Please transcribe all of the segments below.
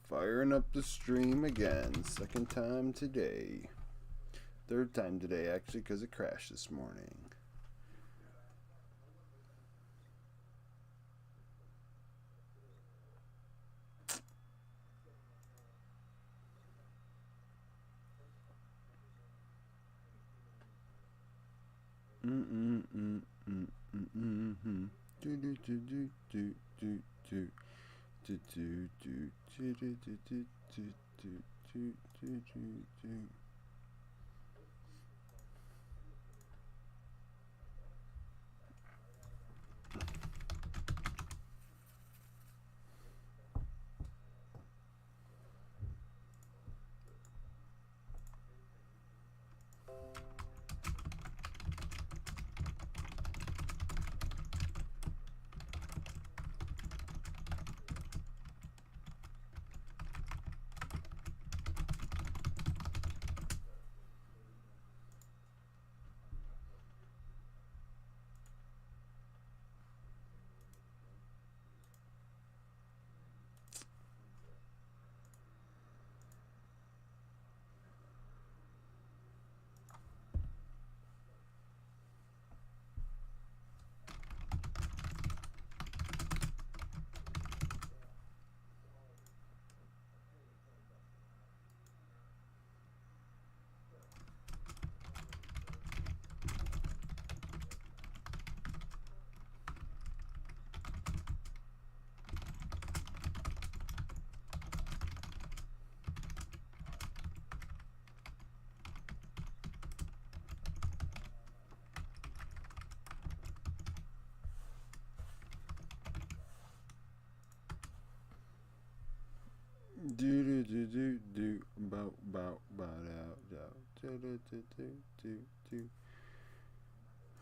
Firing up the stream again. Second time today. Third time today, actually, because it crashed this morning.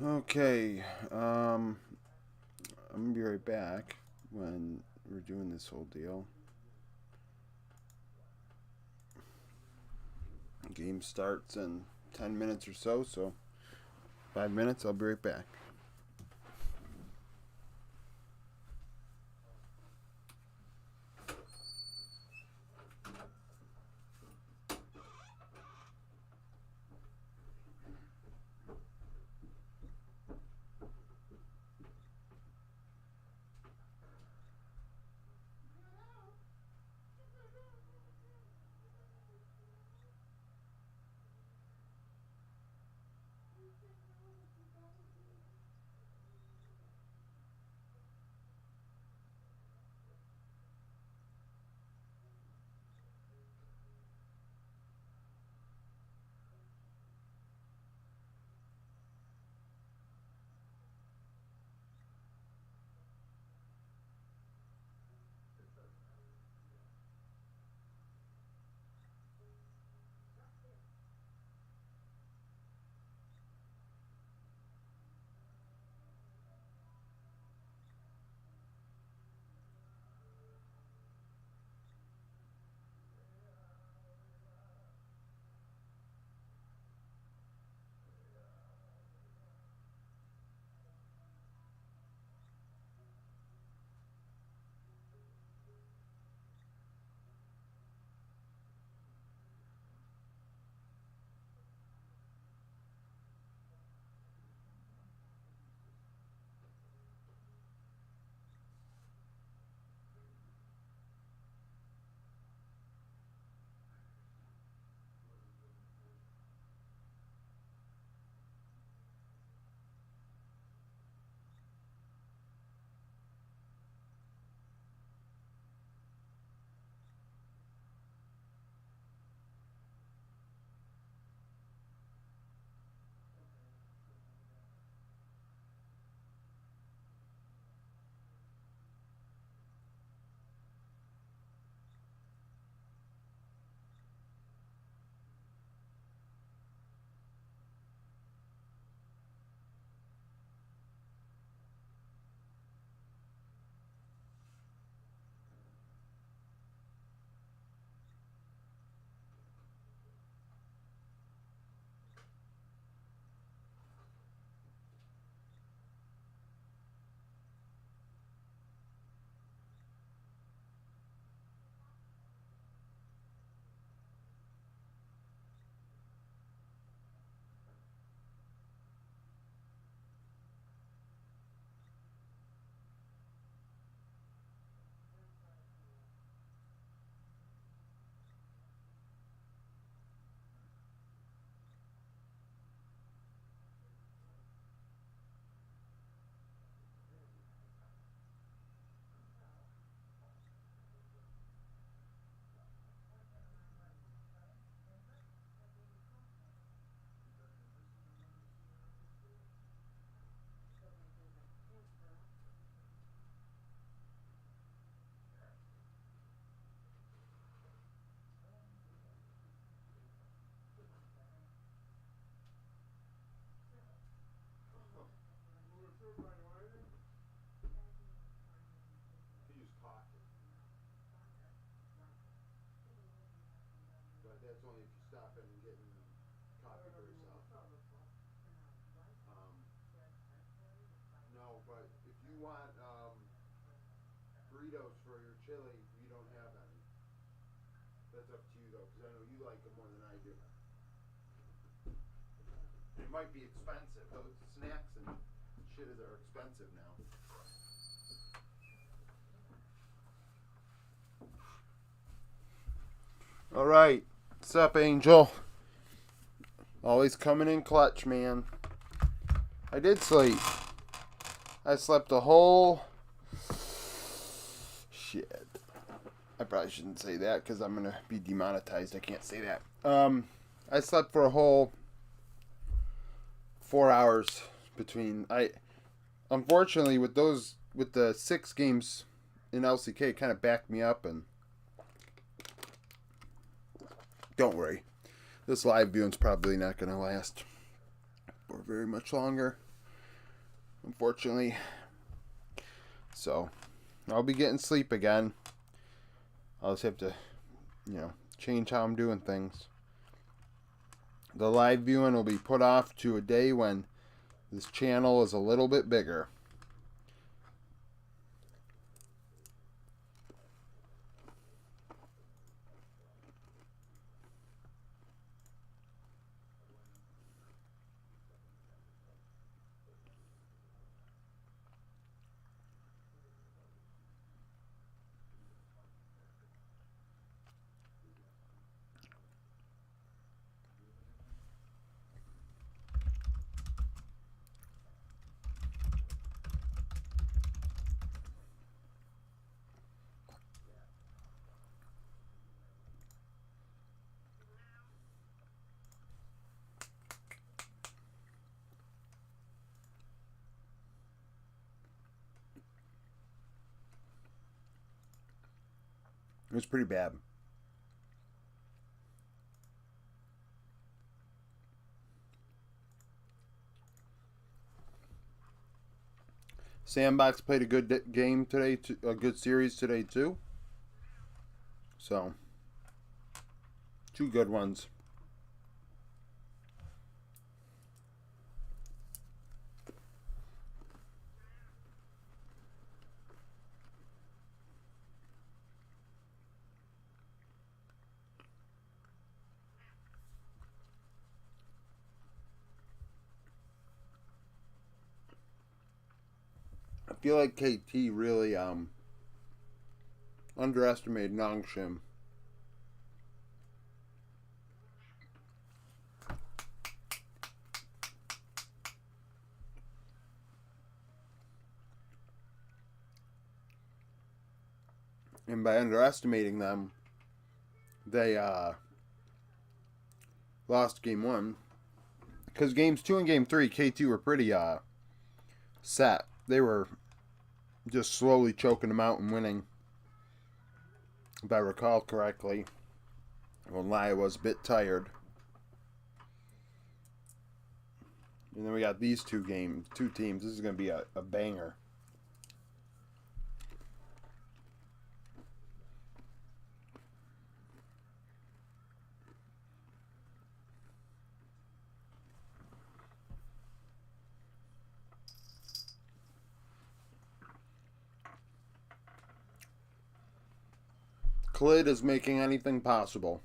Okay, I'm gonna be right back when we're doing this whole deal. Game starts in 10 minutes or so, so 5 minutes, I'll be right back. that's only if you stop in and get coffee for yourself. No, but if you want burritos for your chili, we don't have any. That's up to you though, because I know you like them more than I do. It might be expensive. Those snacks and shit are expensive now. All right, what's up, Angel? Always coming in clutch, man. I did sleep. I slept a whole... Shit. I probably shouldn't say that because I'm going to be demonetized. I can't say that. I slept for a whole 4 hours between... Unfortunately, with the 6 games in LCK, it kind of backed me up, and... Don't worry. This live viewing's probably not going to last for very much longer, unfortunately. So, I'll be getting sleep again. I'll just have to, change how I'm doing things. The live viewing will be put off to a day when this channel is a little bit bigger. It was pretty bad. Sandbox played a good game today, a good series today too. So, 2 good ones. I feel like KT really underestimated Nongshim. And by underestimating them, they lost game 1. Because games 2 and game 3, KT were pretty set. They were just slowly choking them out and winning, if I recall correctly. I won't lie, I was a bit tired. And then we got these 2 teams. This is going to be a banger. Clid is making anything possible.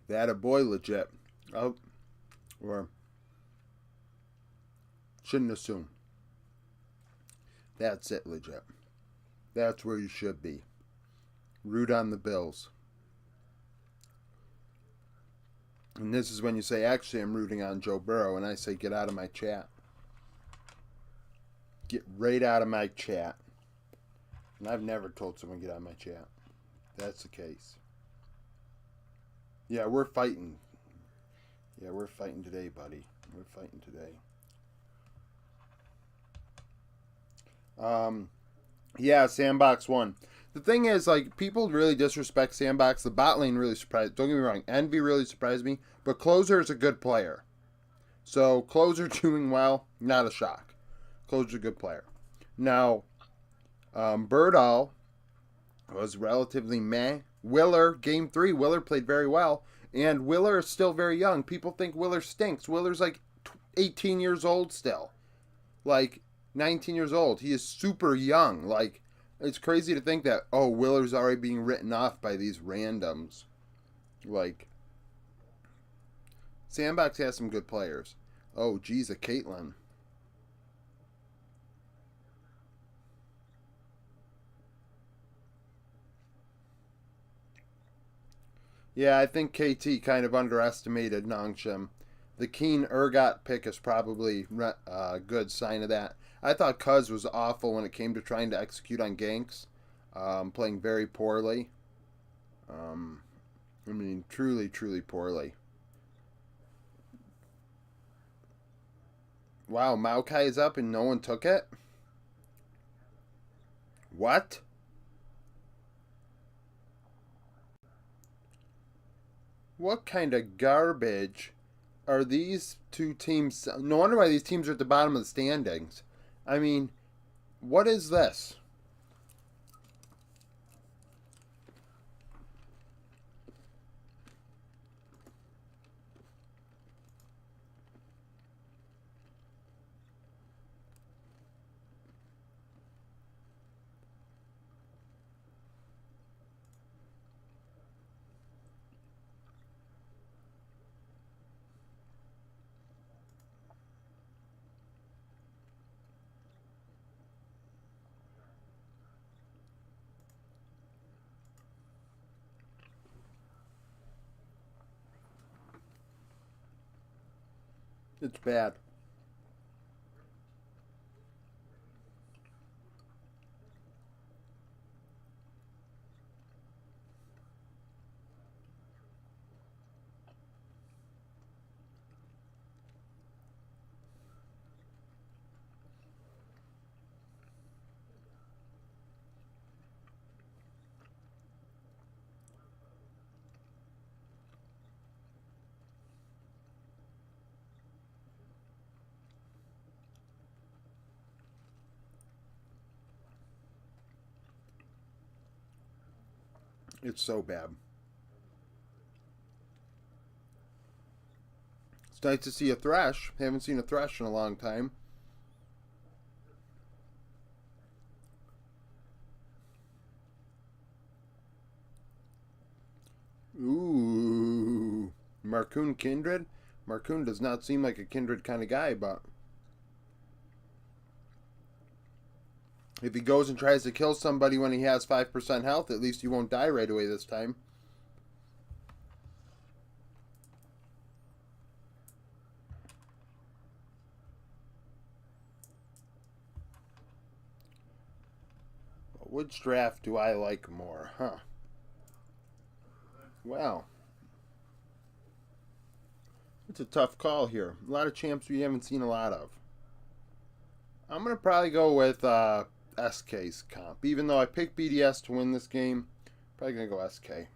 That a boy legit. Oh, or shouldn't assume. That's it legit. That's where you should be. Root on the Bills. And this is when you say, actually, I'm rooting on Joe Burrow, and I say, get out of my chat. Get right out of my chat. And I've never told someone get out of my chat. That's the case. Yeah, we're fighting. Yeah, we're fighting today, buddy. We're fighting today. Um, yeah, Sandbox won. The thing is, like, people really disrespect Sandbox. The bot lane really surprised. Don't get me wrong, Envy really surprised me, but Closer is a good player. So Closer doing well, not a shock. Closer's a good player. Now, Birdall was relatively meh. Willer, game three, Willer played very well. And Willer is still very young. People think Willer stinks. Willer's like 18 years old still. Like 19 years old. He is super young. Like, it's crazy to think that, oh, Willer's already being written off by these randoms. Like, Sandbox has some good players. Oh, geez, a Caitlyn. Yeah, I think KT kind of underestimated Nongshim. The Keen Urgot pick is probably a good sign of that. I thought Cuz was awful when it came to trying to execute on ganks, playing very poorly. Um, I mean, truly, truly poorly. Wow, Maokai is up and no one took it? What? What kind of garbage are these two teams? No wonder why these teams are at the bottom of the standings. I mean, what is this? It's bad. It's so bad. It's nice to see a Thresh. Haven't seen a Thresh in a long time. Ooh. Marcoon Kindred? Marcoon does not seem like a Kindred kind of guy, but if he goes and tries to kill somebody when he has 5% health, at least he won't die right away this time. Which draft do I like more? Huh. Well, it's a tough call here. A lot of champs we haven't seen a lot of. I'm going to probably go with SK's comp. Even though I picked BDS to win this game, probably going to go SK.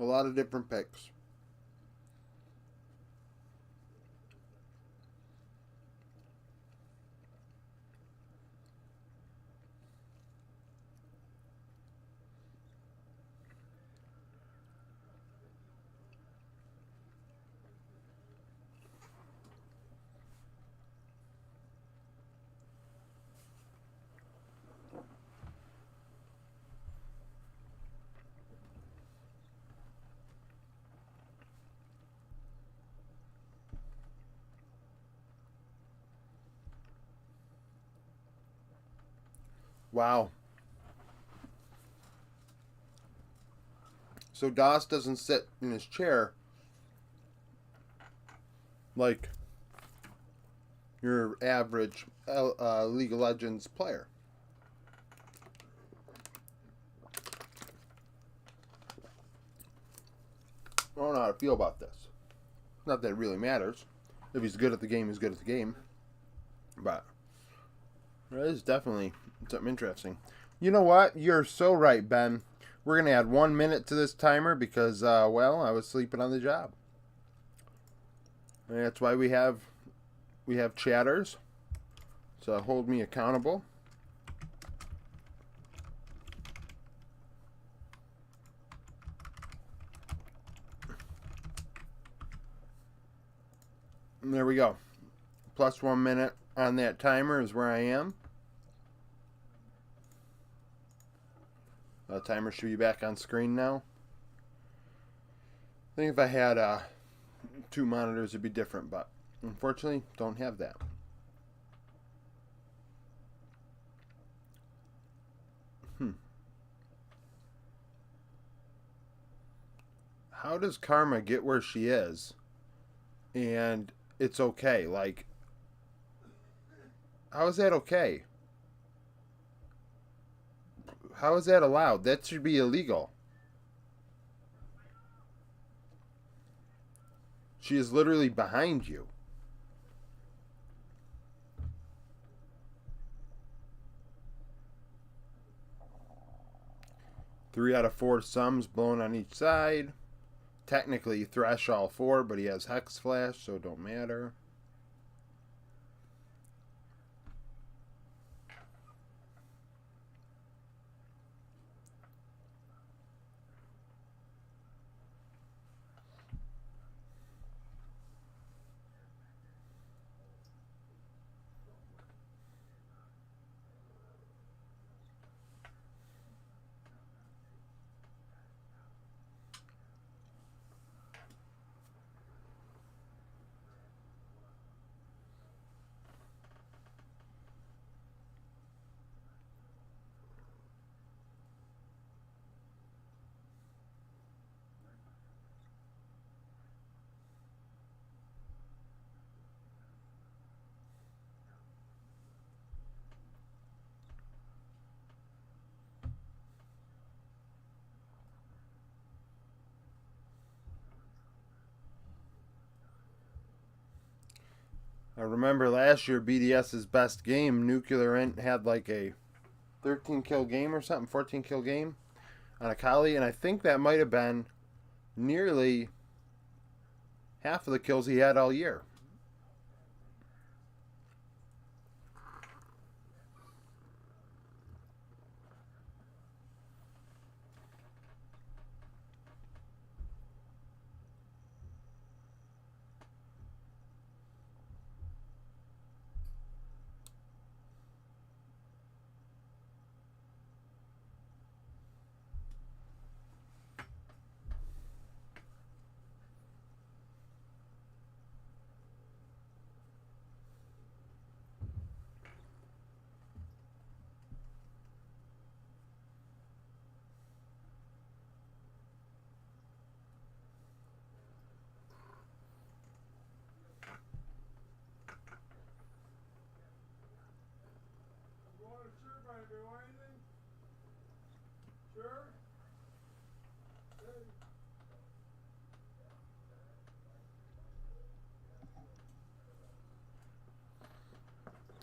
A lot of different picks. Wow. So Doss doesn't sit in his chair like your average League of Legends player. I don't know how to feel about this. Not that it really matters. If he's good at the game, he's good at the game. But it is definitely something interesting. You know what? You're so right, Ben. We're going to add 1 minute to this timer because, well, I was sleeping on the job. And that's why we have chatters. So hold me accountable. And there we go. Plus 1 minute on that timer is where I am. The timer should be back on screen now. I think if I had 2 monitors, it'd be different, but unfortunately, don't have that. How does Karma get where she is? And it's okay. Like, how is that okay? How is that allowed? That should be illegal. She is literally behind you. Three out of 4 sums blown on each side. Technically, Thresh all 4, but he has Hex Flash, so it don't matter. I remember last year BDS's best game, Nuclear Int had like a 13 kill game or something, 14 kill game on Akali, and I think that might have been nearly half of the kills he had all year.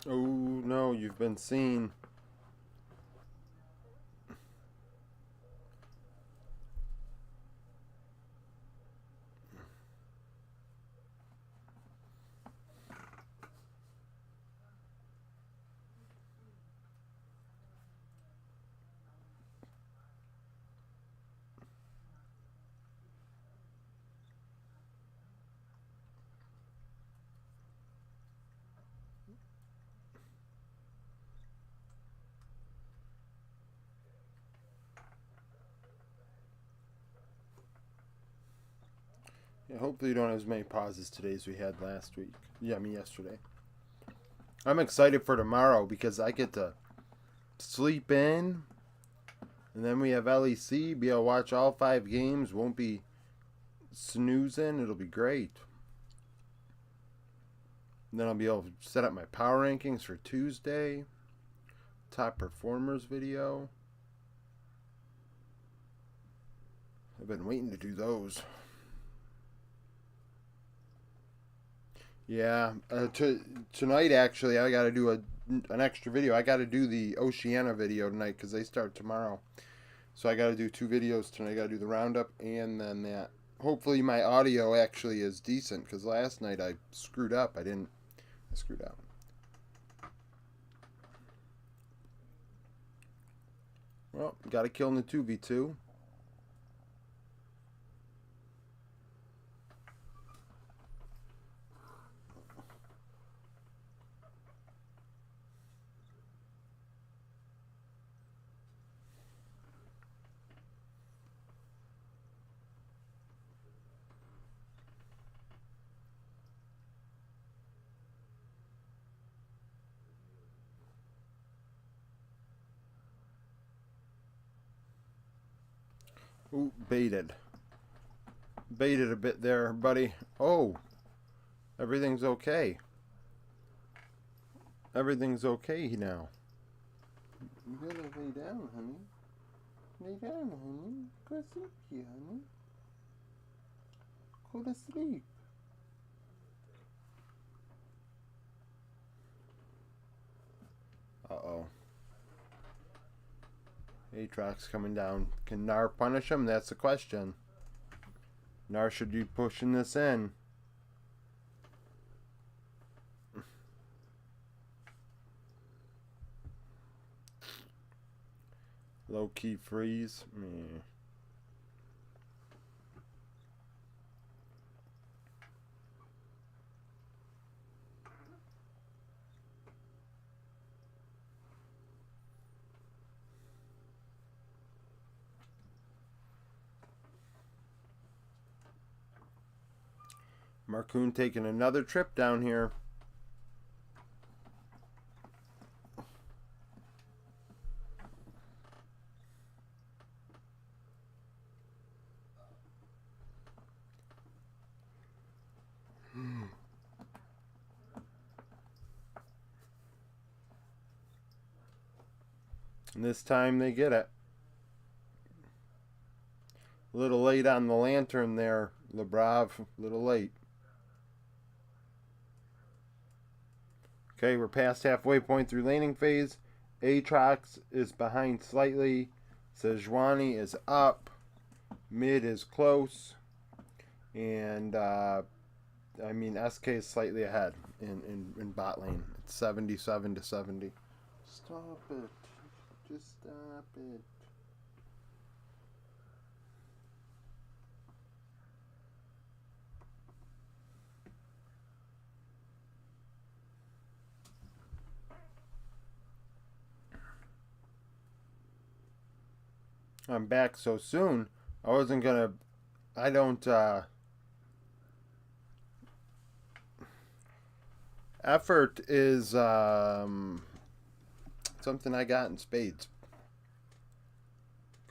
Oh no, you've been seen. Yeah, hopefully you don't have as many pauses today as we had last week. Yeah, I mean yesterday. I'm excited for tomorrow because I get to sleep in. And then we have LEC. Be able to watch all 5 games. Won't be snoozing. It'll be great. And then I'll be able to set up my power rankings for Tuesday. Top performers video. I've been waiting to do those. Yeah, tonight actually I got to do an extra video. I got to do the Oceania video tonight because they start tomorrow. So I got to do 2 videos tonight. I got to do the roundup and then that. Hopefully my audio actually is decent because last night I screwed up. I screwed up. Well, got to kill in the 2v2. Ooh, baited. Baited a bit there, buddy. Oh, everything's okay. Everything's okay now. You gotta lay down, honey. Lay down, honey. Go to sleep here, honey. Go to sleep. Uh-oh. Aatrox coming down. Can Nar punish him? That's the question. Nar should be pushing this in. Low-key freeze. Meh. Marcoon taking another trip down here. And this time they get it. A little late on the lantern there, LeBrav. A little late. Okay, we're past halfway point through laning phase. Aatrox is behind slightly. Sejuani is up. Mid is close. And, SK is slightly ahead in bot lane. It's 77 to 70. Stop it. Just stop it. I'm back so soon. I wasn't gonna. I don't. Effort is something I got in spades.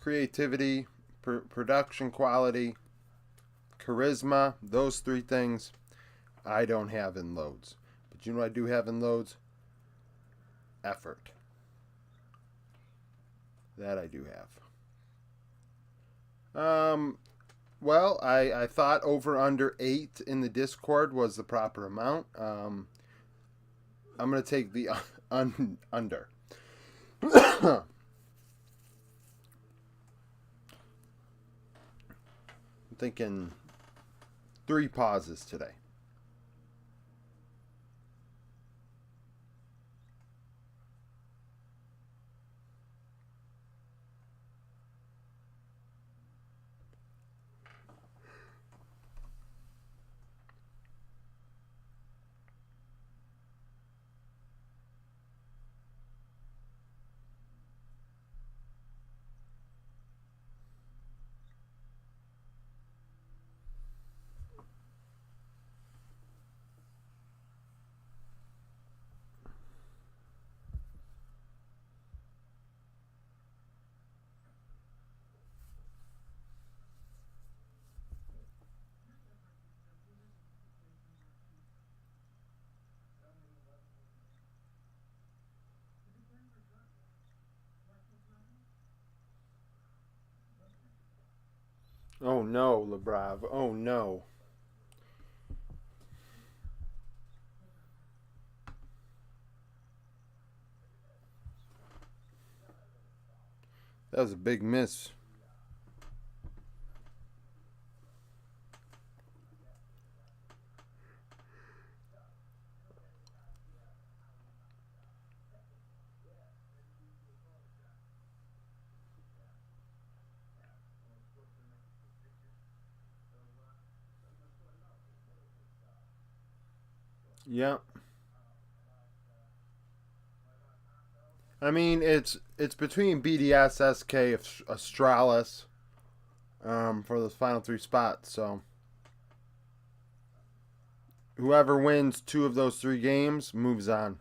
Creativity, production quality, charisma. Those 3 things I don't have in loads. But you know what I do have in loads? Effort. That I do have. Well, I thought over under 8 in the Discord was the proper amount. I'm going to take the under. I'm thinking 3 pauses today. no, LeBron. Oh no. That was a big miss. Yep. I mean, it's between BDS, SK, Astralis, for those final 3 spots. So whoever wins 2 of those 3 games moves on.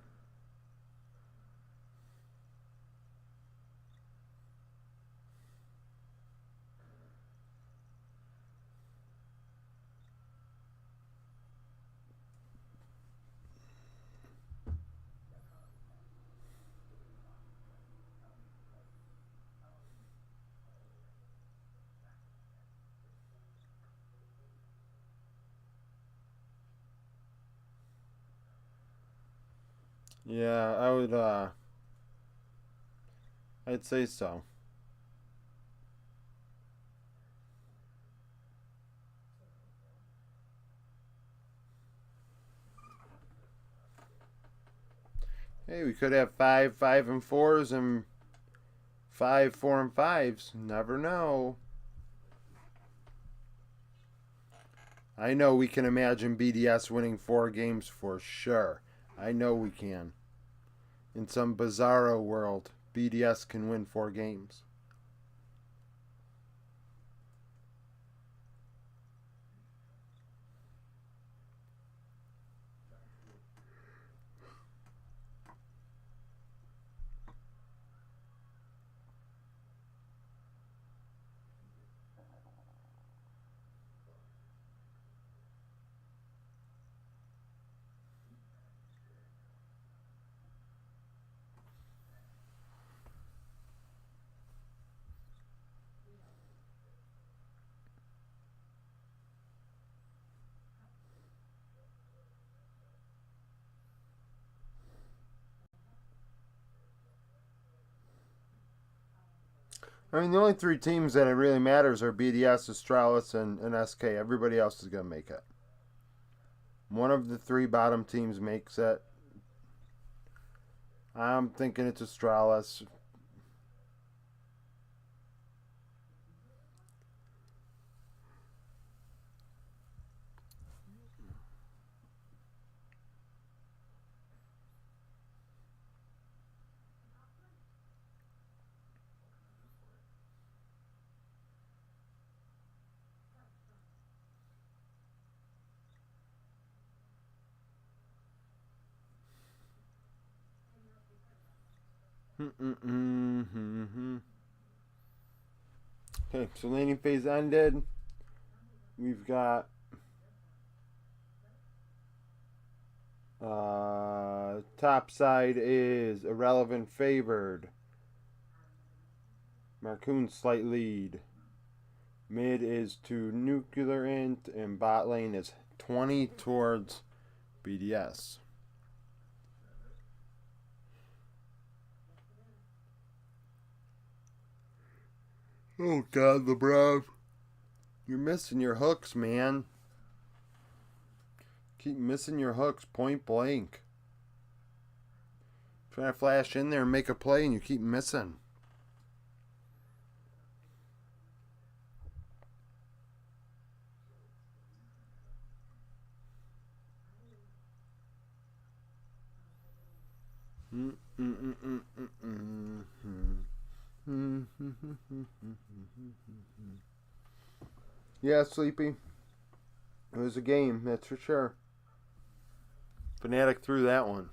Yeah, I would. I'd say so. Hey, we could have 5 and 4s and 5 4 and 5s. Never know. I know we can imagine BDS winning 4 games for sure. I know we can. In some bizarro world, BDS can win 4 games. I mean, the only 3 teams that it really matters are BDS, Astralis, and SK. Everybody else is going to make it. One of the 3 bottom teams makes it. I'm thinking it's Astralis. Okay, so laning phase ended. We've got top side is Irrelevant favored. Marcoon slight lead. Mid is to Nuclear Int, and bot lane is 20 towards BDS. Oh God, LeBron. You're missing your hooks, man. Keep missing your hooks point blank. Trying to flash in there and make a play, and you keep missing. Yeah, Sleepy. It was a game, that's for sure. Fnatic threw that one.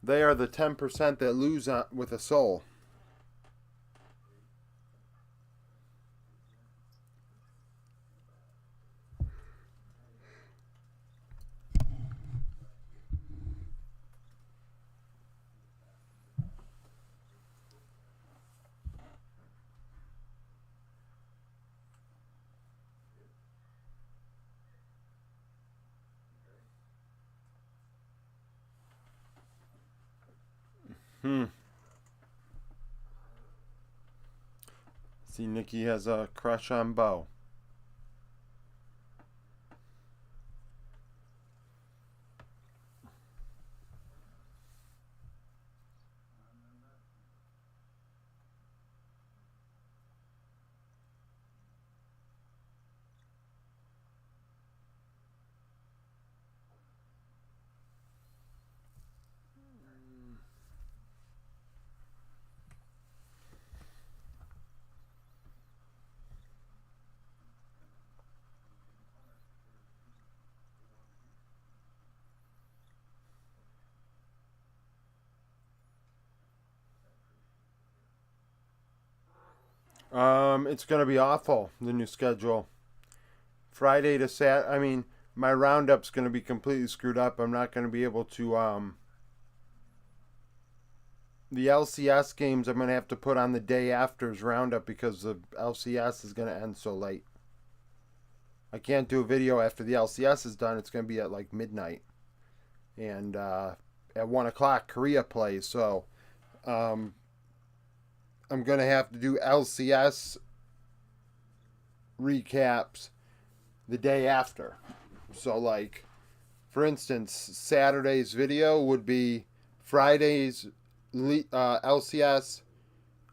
They are the 10% that lose with a soul. See, Nikki has a crush on Bo. It's gonna be awful. The new schedule, Friday to Sat. I mean, my roundup's gonna be completely screwed up. I'm not gonna be able to. The LCS games I'm gonna have to put on the day after's roundup because the LCS is gonna end so late. I can't do a video after the LCS is done. It's gonna be at like midnight, and at 1 o'clock Korea plays. So um, I'm gonna have to do LCS recaps the day after. So, like, for instance, Saturday's video would be Friday's LCS,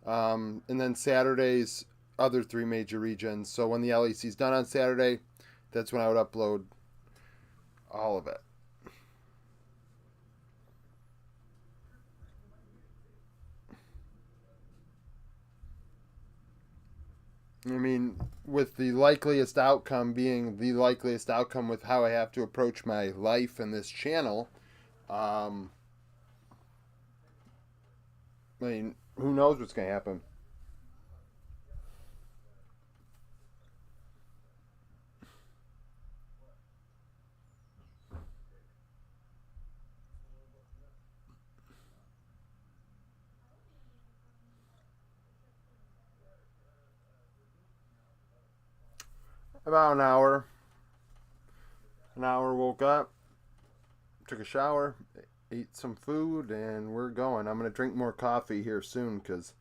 and then Saturday's other three major regions. So when the LEC is done on Saturday, that's when I would upload all of it. I mean, with the likeliest outcome being the likeliest outcome with how I have to approach my life and this channel, I mean, who knows what's going to happen? About an hour. An hour, woke up, took a shower, ate some food, and we're going. I'm going to drink more coffee here soon because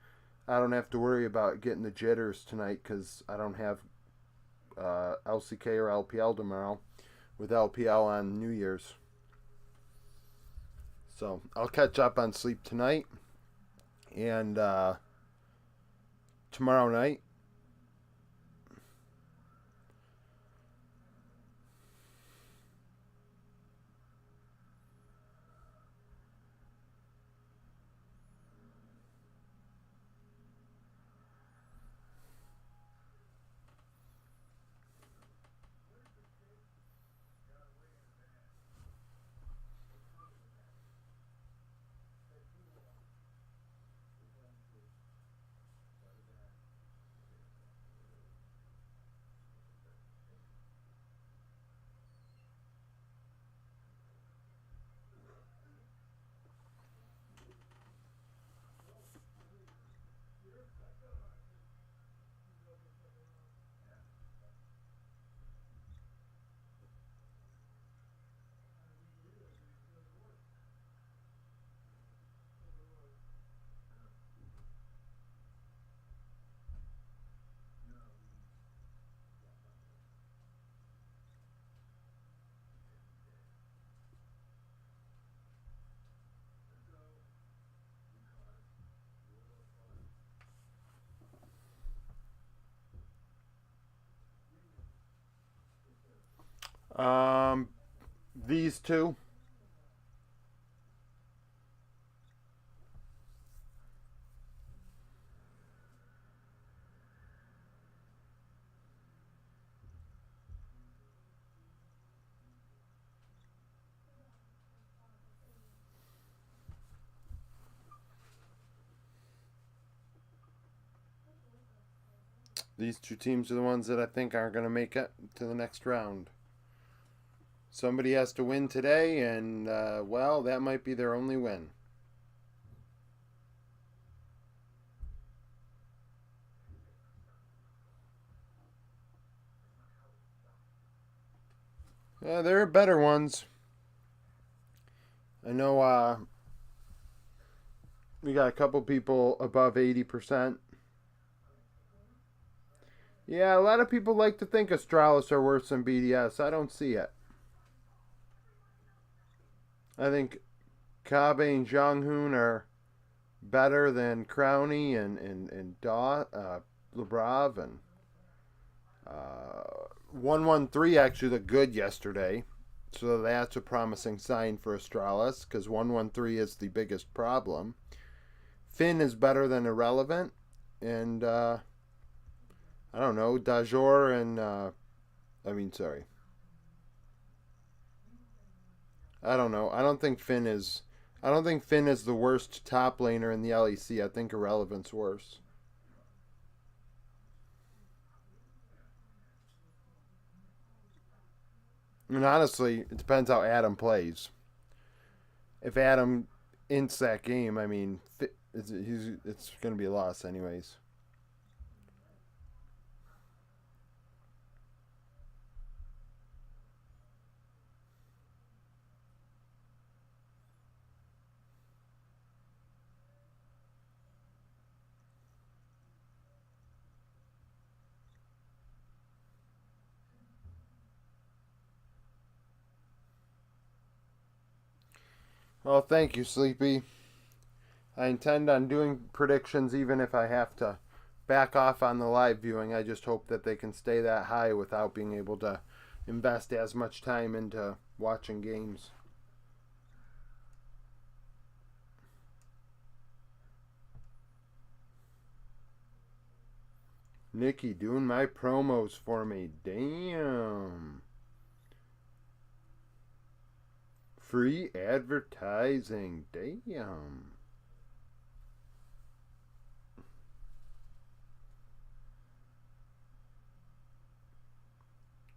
I don't have to worry about getting the jitters tonight because I don't have LCK or LPL tomorrow with LPL on New Year's. So I'll catch up on sleep tonight and tomorrow night. Um, these two. These two teams are the ones that I think aren't going to make it to the next round. Somebody has to win today, and, well, that might be their only win. There are better ones. I know, We got a couple people above 80%. Yeah, a lot of people like to think Astralis are worse than BDS. I don't see it. I think Kabe and Jonghoon are better than Crowney and Lebrov and 113 actually looked good yesterday. So that's a promising sign for Astralis because 113 is the biggest problem. Finn is better than Irrelevant. And I don't know, Dajor and I don't know. I don't think Finn is the worst top laner in the LEC. I think Irrelevant's worse. And honestly, it depends how Adam plays. If Adam ints that game, I mean, it's going to be a loss anyways. Well, thank you, Sleepy. I intend on doing predictions even if I have to back off on the live viewing. I just hope that they can stay that high without being able to invest as much time into watching games. Nikki doing my promos for me. Damn. Free advertising. Damn.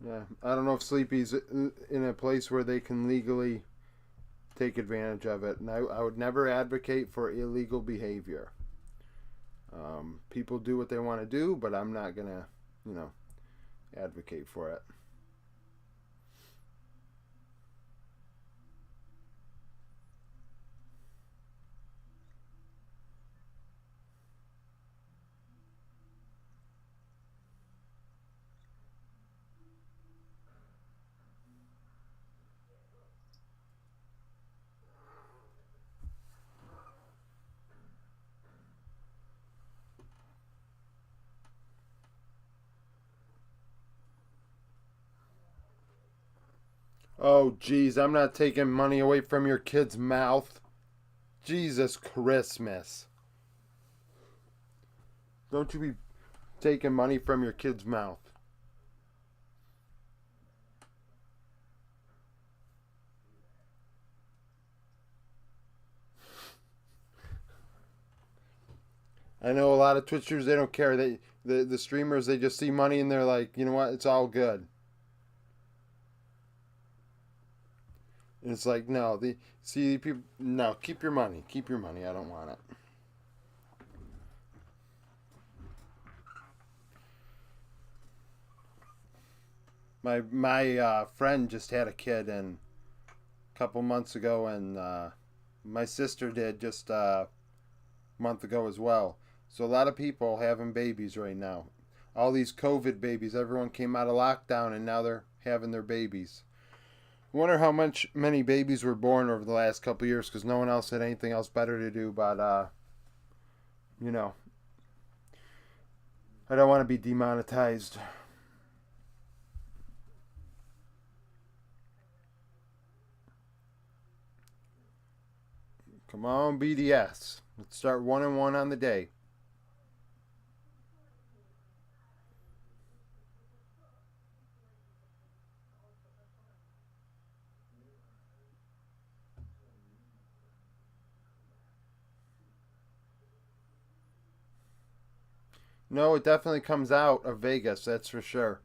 Yeah, I don't know if Sleepy's in a place where they can legally take advantage of it. And I would never advocate for illegal behavior. People do what they want to do, but I'm not going to, advocate for it. Oh, geez, I'm not taking money away from your kid's mouth. Jesus Christmas. Don't you be taking money from your kid's mouth. I know a lot of Twitchers, they don't care. The streamers, they just see money and they're like, you know what, it's all good. And it's like, no, people, no, keep your money. Keep your money. I don't want it. My friend just had a kid and a couple months ago, and my sister did just a month ago as well. So a lot of people having babies right now. All these COVID babies. Everyone came out of lockdown and now they're having their babies. I wonder how many babies were born over the last couple of years because no one else had anything else better to do. But you know, I don't want to be demonetized. Come on, BDS. Let's start 1-1 on the day. No, it definitely comes out of Vegas, that's for sure.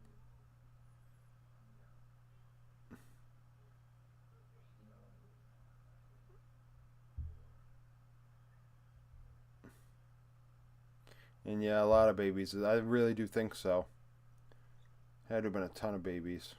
And yeah, a lot of babies. I really do think so. Had to have been a ton of babies.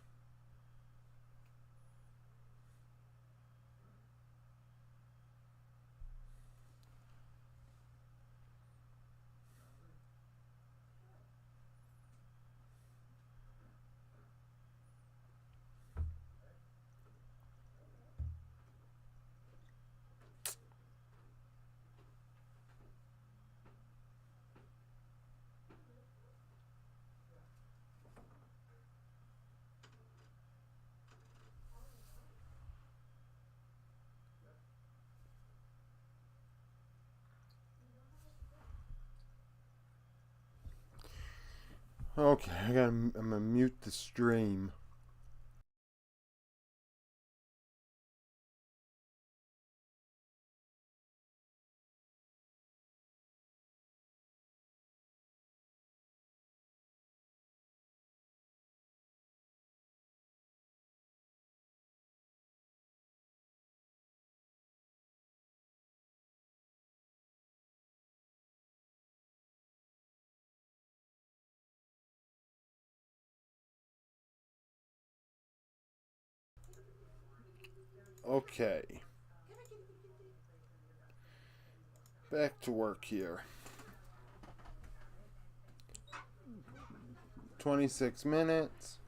Okay, I'm gonna mute the stream. Okay. Back to work here. 26 minutes.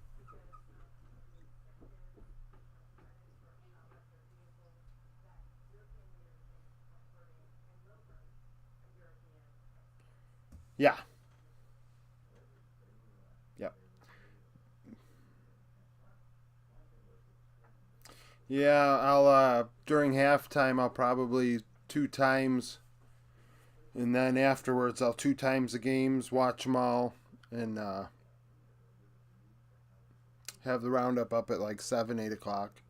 Yeah. Yep. Yeah, I'll during halftime I'll probably 2 times, and then afterwards I'll 2 times the games, watch them all, and have the roundup up at like 7, 8 o'clock.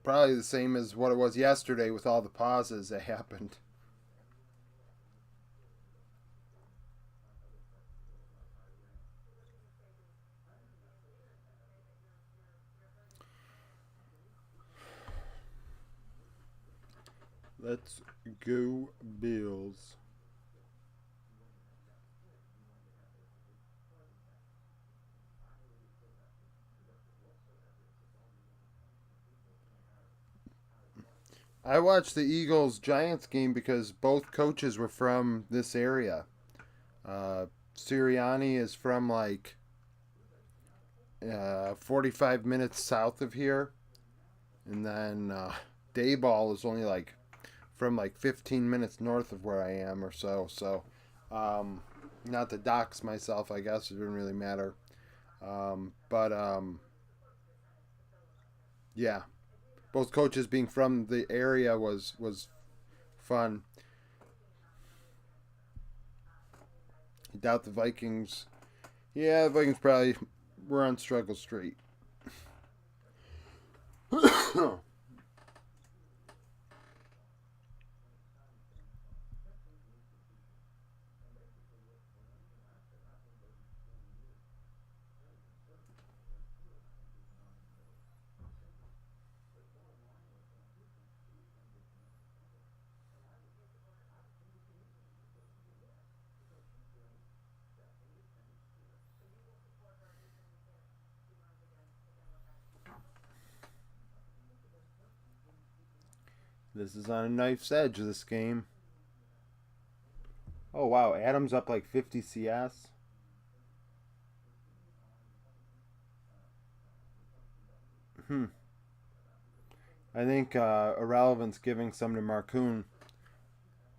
Probably the same as what it was yesterday with all the pauses that happened. Let's go Bills. I watched the Eagles Giants game because both coaches were from this area. Uh, Sirianni is from like 45 minutes south of here, and then Dayball is only like from like 15 minutes north of where I am or so. So, not to dox myself, I guess it didn't really matter. But yeah, both coaches being from the area was fun. I doubt the Vikings. Yeah, the Vikings probably were on struggle street. This is on a knife's edge of this game. Oh wow, Adams up like 50 CS. Hmm. I think Irrelevant's giving some to Marcoon.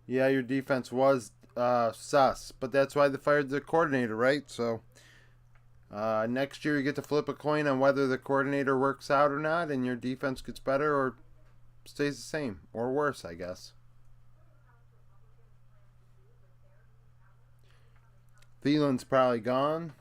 Yeah, your defense was sus, but that's why they fired the coordinator, right? So next year you get to flip a coin on whether the coordinator works out or not, and your defense gets better or stays the same or worse, I guess. Thielen's probably gone.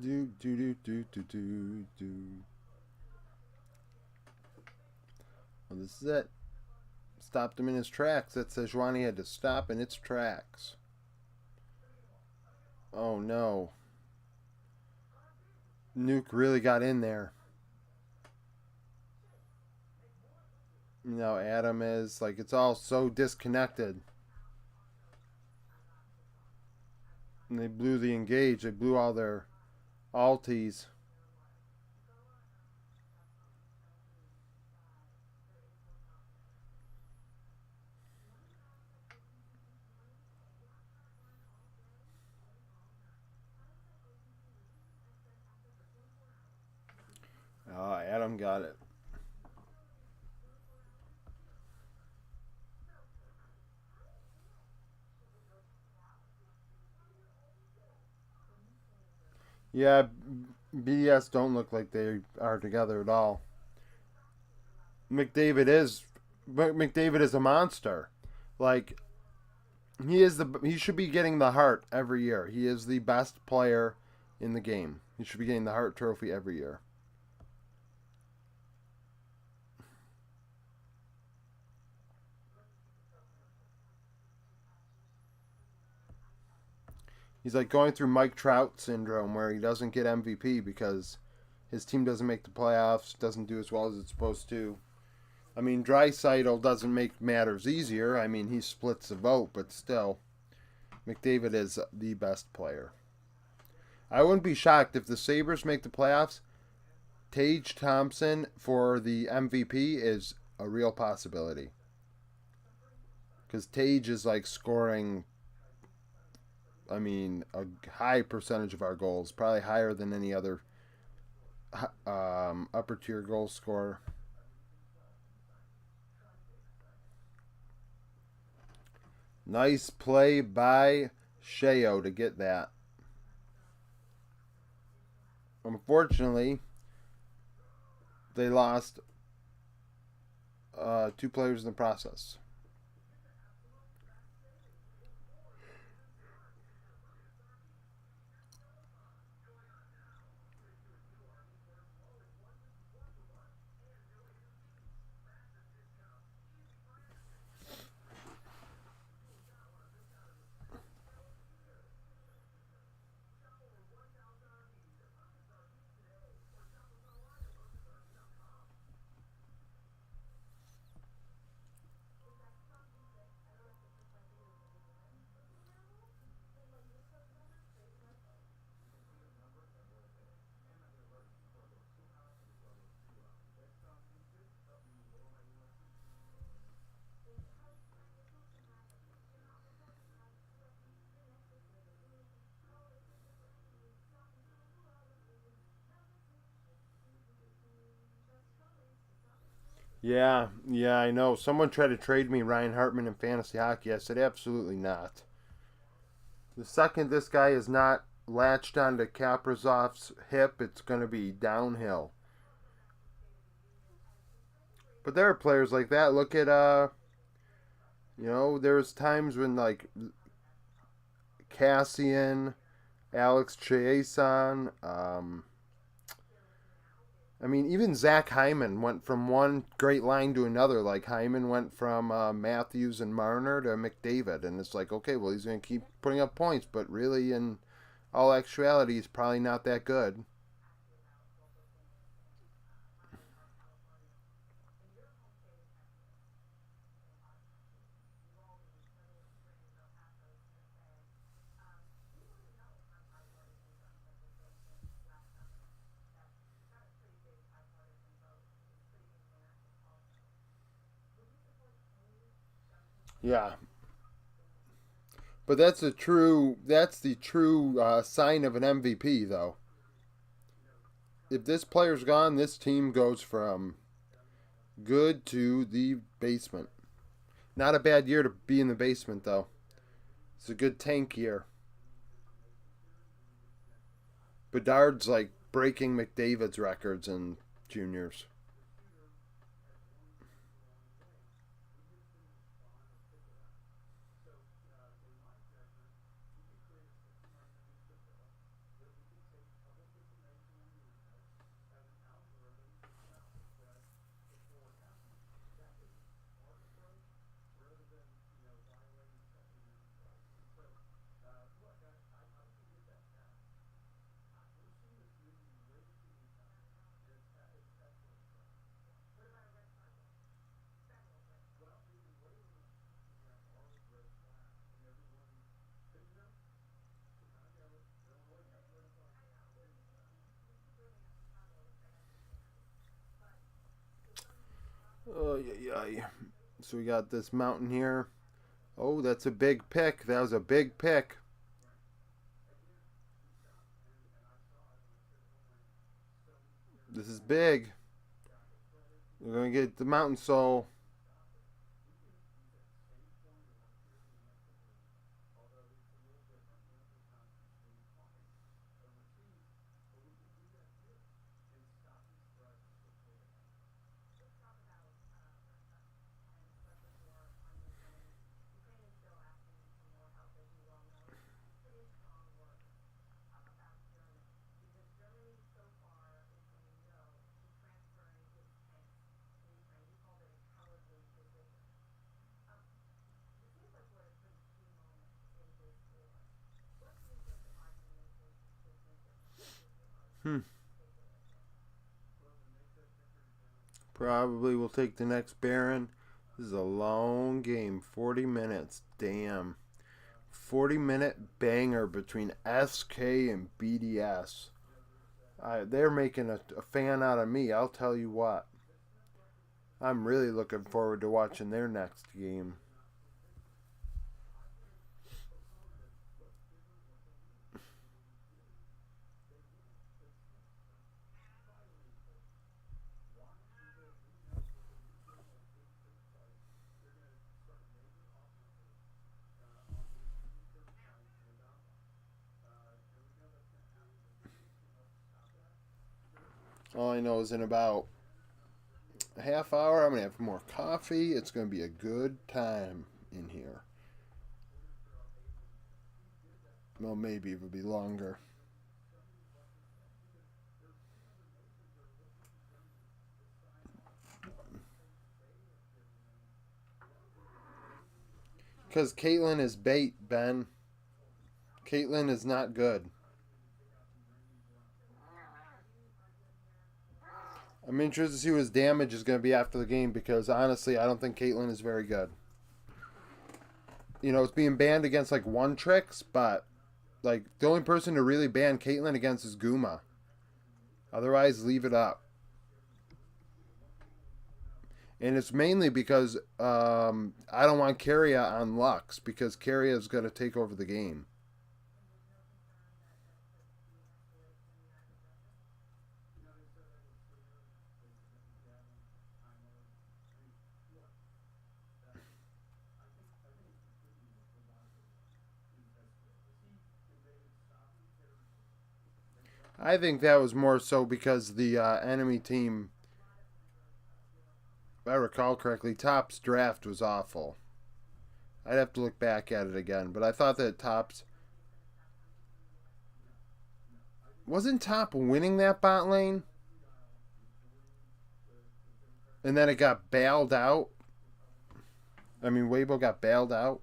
Do do do do do do do. Well, this is it. Stopped him in his tracks. That Sejuani had to stop in its tracks. Oh no. Nuke really got in there. You know, Adam is like it's all so disconnected. And they blew the engage. They blew all their alties. Adam got it. Yeah, BDS don't look like they are together at all. McDavid is a monster. Like he should be getting the Hart every year. He is the best player in the game. He should be getting the Hart Trophy every year. He's like going through Mike Trout syndrome where he doesn't get MVP because his team doesn't make the playoffs, doesn't do as well as it's supposed to. I mean, Draisaitl doesn't make matters easier. I mean, he splits the vote, but still, McDavid is the best player. I wouldn't be shocked if the Sabres make the playoffs. Tage Thompson for the MVP is a real possibility. Because Tage is like scoring, I mean, a high percentage of our goals, probably higher than any other upper tier goal scorer. Nice play by Sheo to get that. Unfortunately, they lost two players in the process. Yeah, I know. Someone tried to trade me Ryan Hartman in fantasy hockey. I said absolutely not. The second this guy is not latched onto Kaprizov's hip, it's going to be downhill. But there are players like that. Look at there was times when like Cassian, Alex Chiasson, I mean, even Zach Hyman went from one great line to another. Like Hyman went from Matthews and Marner to McDavid, and it's like, okay, well, he's going to keep putting up points, but really, in all actuality, he's probably not that good. Yeah, but that's the true sign of an MVP, though. If this player's gone, this team goes from good to the basement. Not a bad year to be in the basement, though. It's a good tank year. Bedard's like breaking McDavid's records in juniors. Oh, yeah. So we got this mountain here. Oh, that's a big pick. That was a big pick. This is big. We're going to get the mountain soul. Probably will take the next Baron. This is a long game. 40 minutes. Damn. 40-minute banger between SK and BDS. They're making a fan out of me, I'll tell you what. I'm really looking forward to watching their next game. All I know is in about a half hour, I'm going to have more coffee. It's going to be a good time in here. Well, maybe it will be longer. Because Caitlyn is bait, Ben. Caitlyn is not good. I'm interested to see what his damage is going to be after the game because, honestly, I don't think Caitlyn is very good. You know, it's being banned against, like, one tricks, but, like, the only person to really ban Caitlyn against is Guma. Otherwise, leave it up. And it's mainly because I don't want Keria on Lux because Keria is going to take over the game. I think that was more so because the enemy team, if I recall correctly, Top's draft was awful. I'd have to look back at it again, but I thought that Top's... Wasn't Top winning that bot lane? And then it got bailed out? I mean, Weibo got bailed out?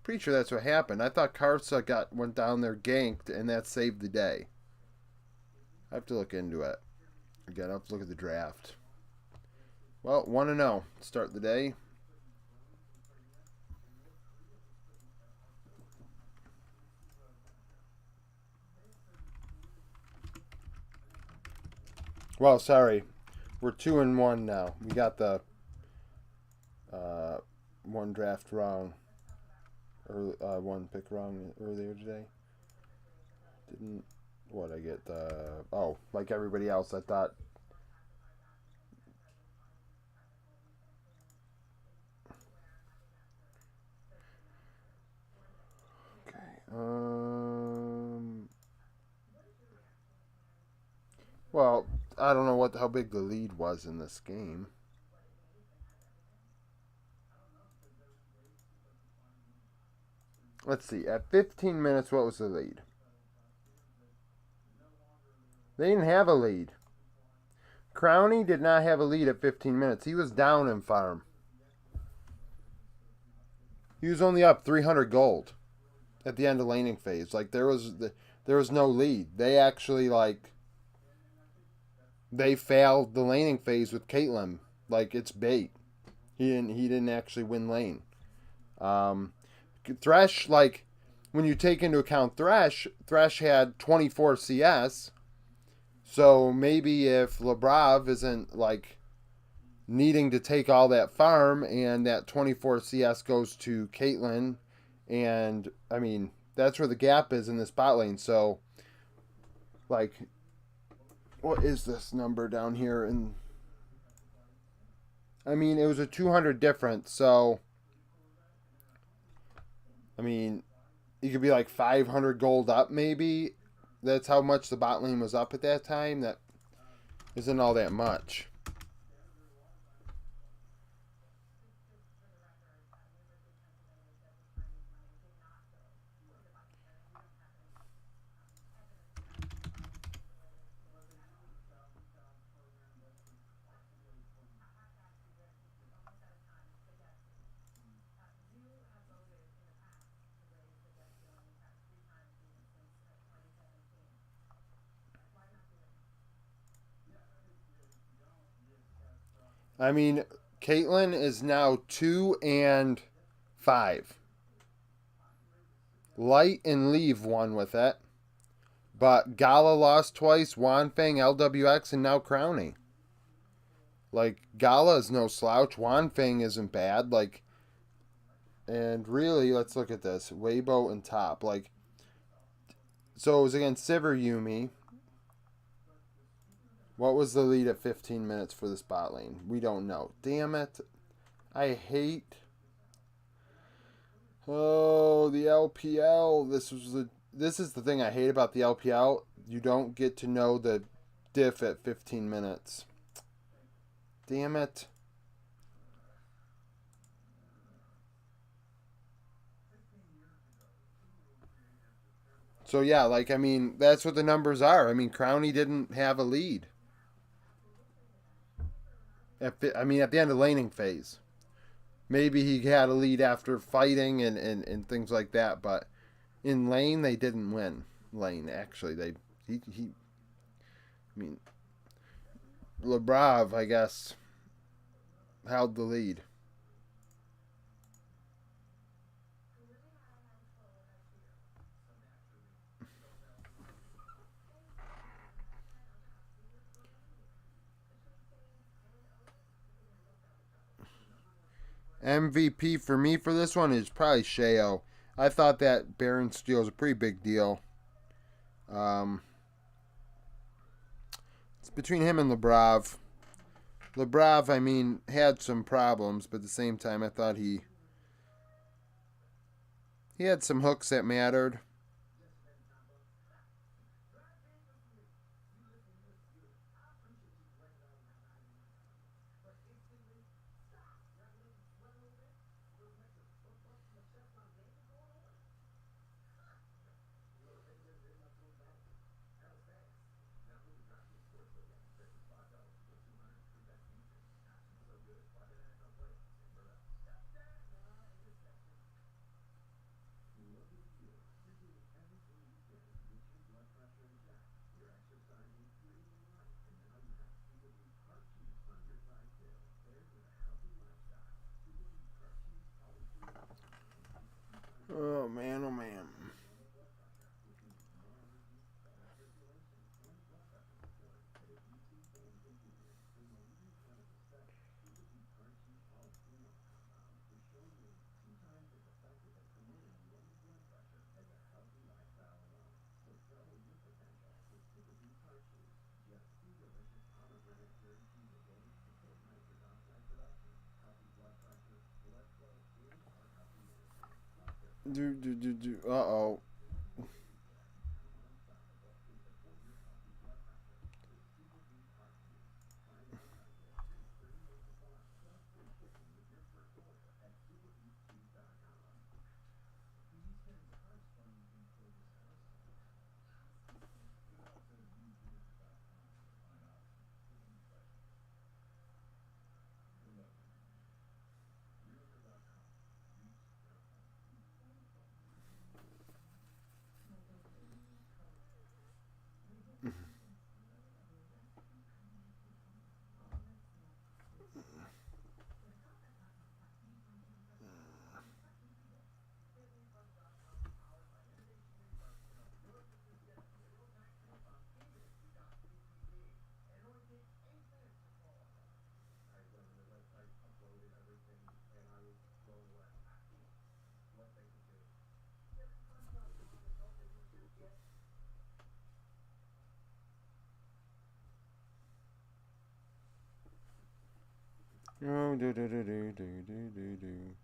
Pretty sure that's what happened. I thought Karsa went down there ganked, and that saved the day. I have to look into it. Again, I have to look at the draft. Well, 1-0. Start the day. Well, sorry. We're 2-1 now. We got the one draft wrong. Or one pick wrong earlier today. Didn't... What, I get the... Oh, like everybody else, I thought... Okay, Well, I don't know how big the lead was in this game. Let's see, at 15 minutes, what was the lead? They didn't have a lead. Crowny did not have a lead at 15 minutes. He was down in farm. He was only up 300 gold at the end of laning phase. Like, there was no lead. They actually, like, they failed the laning phase with Caitlyn. Like, it's bait. He didn't actually win lane. Thresh, like, when you take into account Thresh had 24 CS. So maybe if Labrav isn't, like, needing to take all that farm, and that 24 CS goes to Caitlyn. And, I mean, that's where the gap is in this bot lane. So, like, what is this number down here? And I mean, it was a 200 difference. So, I mean, you could be like 500 gold up, maybe. That's how much the bot lane was up at that time. That isn't all that much. I mean, Caitlyn is now 2-5. Light and Leave won with it. But Gala lost twice, Wanfeng, LWX, and now Crowny. Like, Gala is no slouch. Wanfeng isn't bad. Like, and really, let's look at this. Weibo and top. Like, so it was against Sivir Yumi. What was the lead at 15 minutes for this bot lane? We don't know. Damn it. I hate... Oh, the LPL. This is the thing I hate about the LPL. You don't get to know the diff at 15 minutes. Damn it. So yeah, like, I mean, that's what the numbers are. I mean, Crowny didn't have a lead. At the end of the laning phase. Maybe he had a lead after fighting and things like that, but in lane they didn't win. Lane, actually. I mean, LeBrav, I guess, held the lead. MVP for me for this one is probably Sheo. I thought that Baron steal was a pretty big deal. It's between him and LeBrav. LeBrav, I mean, had some problems, but at the same time, I thought he had some hooks that mattered. Oh man, oh man. Uh-oh. Oh, do do do do do do do do.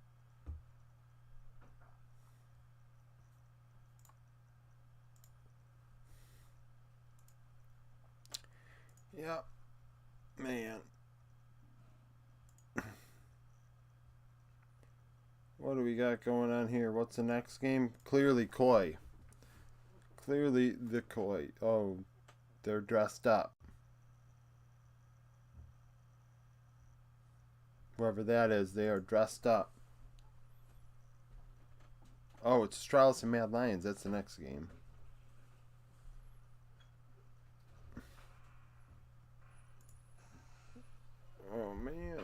Yep, man. What do we got going on here? What's the next game? Clearly Koi. Clearly the Koi. Oh, they're dressed up. Whoever that is, they are dressed up. Oh, it's Strauss and Mad Lions. That's the next game. Oh, man.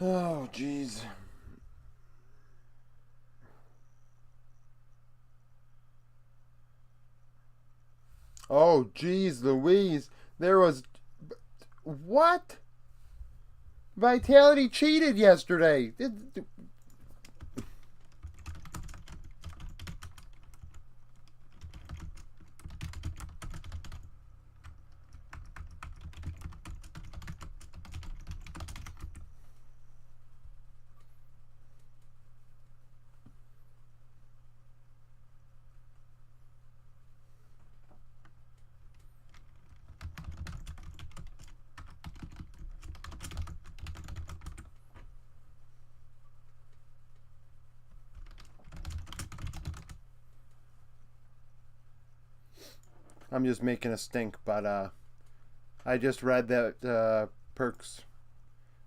Oh, jeez. Oh, jeez, Louise. There was. What? Vitality cheated yesterday. I'm just making a stink, but I just read that Perks,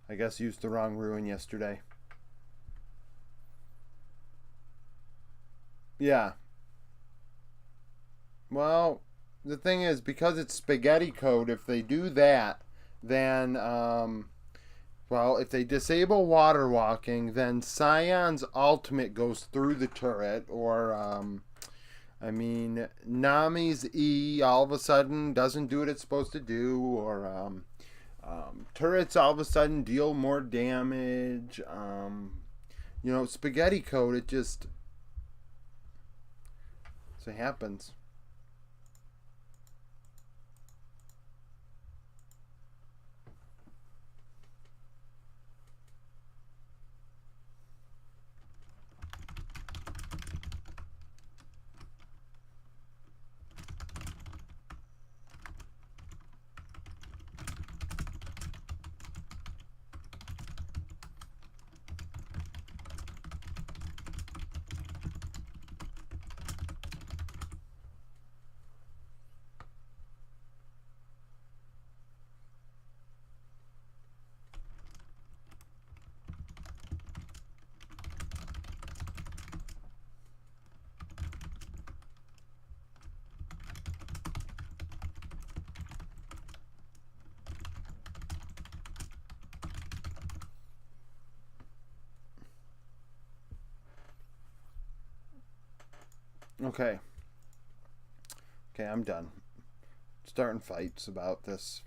I guess, used the wrong ruin yesterday. Yeah. Well, the thing is, because it's spaghetti code, if they do that, then, well, if they disable water walking, then Scion's ultimate goes through the turret, or, I mean, Nami's E all of a sudden doesn't do what it's supposed to do, or, turrets all of a sudden deal more damage. Spaghetti code, it just, so it happens. Okay. Okay, I'm done. Starting fights about this.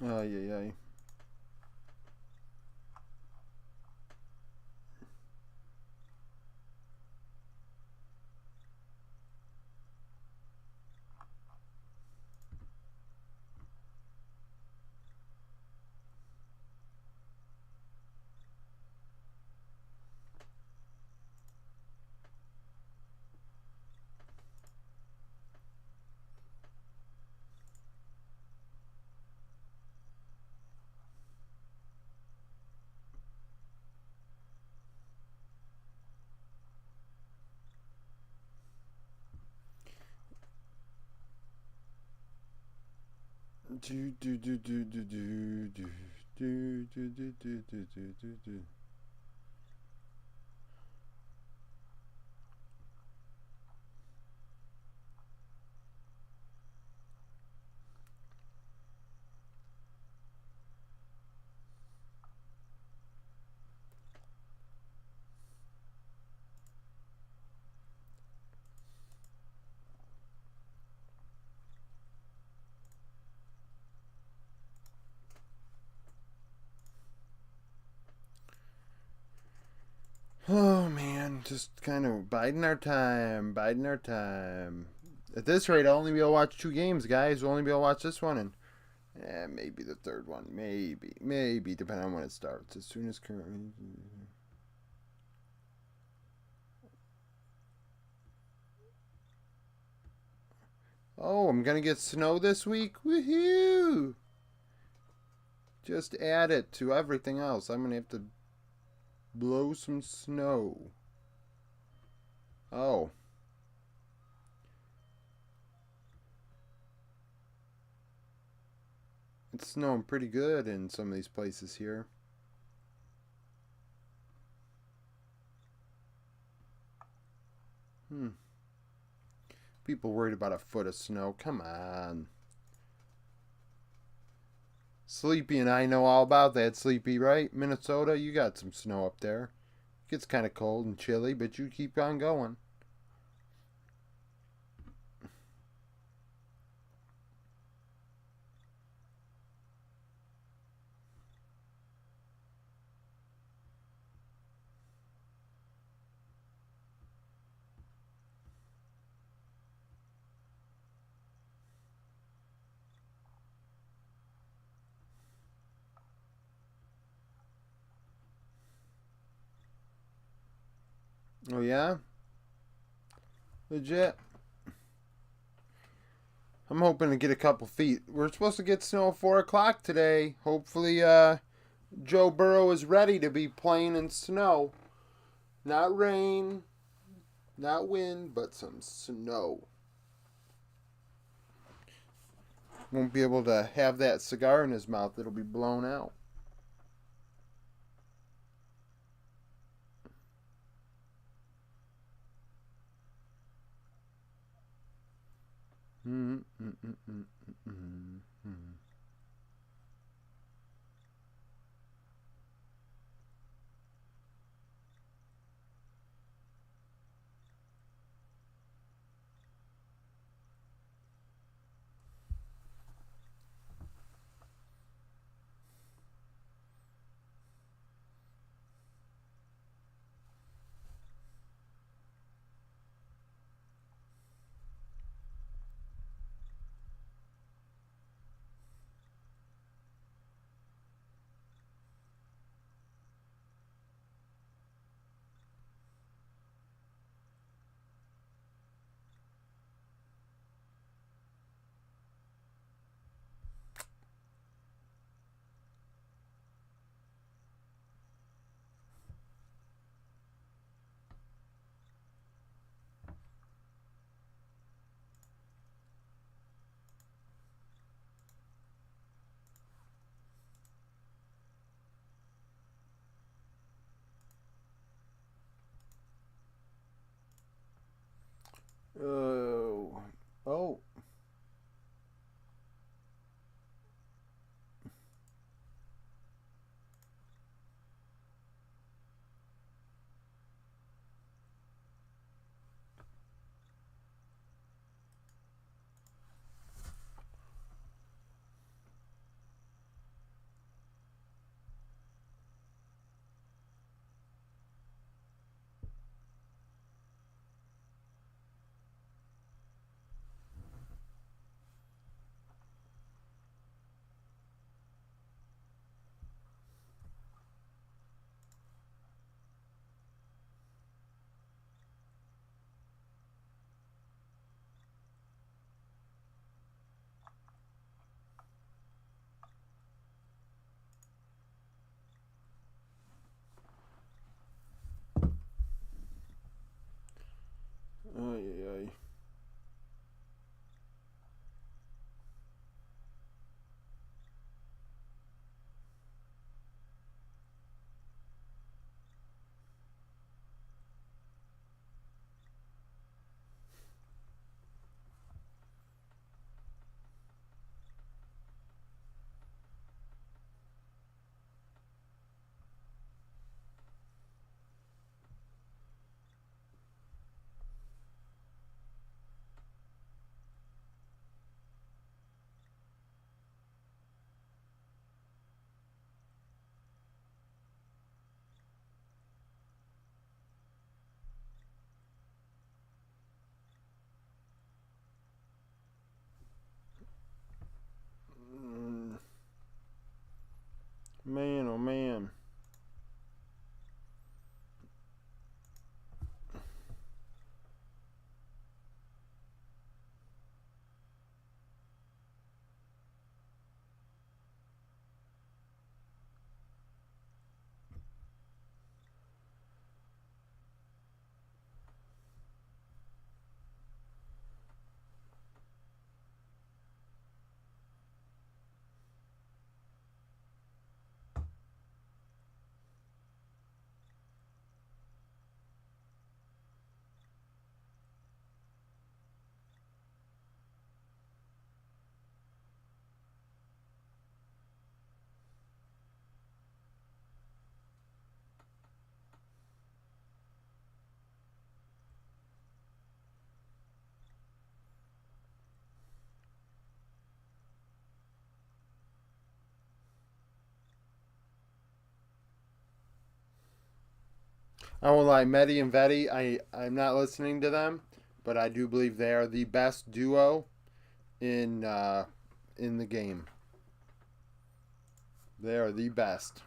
Ay, ay, ay. Do do do do do do do do do do do do do do. Oh man, just kind of biding our time, biding our time. At this rate, I'll only be able to watch 2 games, guys. We'll only be able to watch this one and maybe the third one. Maybe, depending on when it starts. As soon as currently. Oh, I'm gonna get snow this week. Woohoo! Just add it to everything else. I'm gonna have to blow some snow. Oh. It's snowing pretty good in some of these places here. People worried about a foot of snow. Come on. Sleepy and I know all about that, Sleepy, right? Minnesota, you got some snow up there. It gets kind of cold and chilly, but you keep on going. Oh, yeah? Legit? I'm hoping to get a couple feet. We're supposed to get snow at 4 o'clock today. Hopefully, Joe Burrow is ready to be playing in snow. Not rain, not wind, but some snow. Won't be able to have that cigar in his mouth. It'll be blown out. I won't lie, Medi and Vetti, I'm not listening to them, but I do believe they are the best duo in the game. They are the best.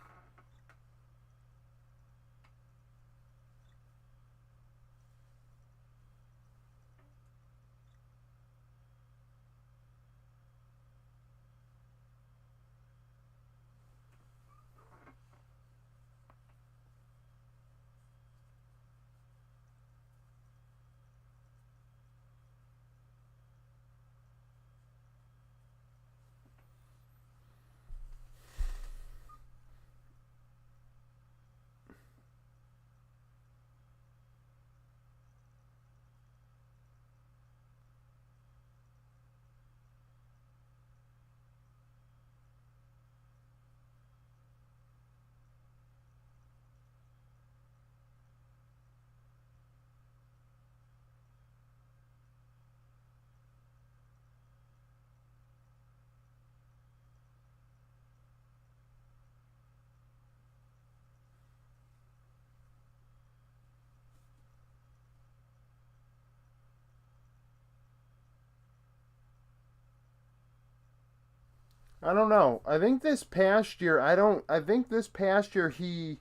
I don't know. I think this past year, I think this past year I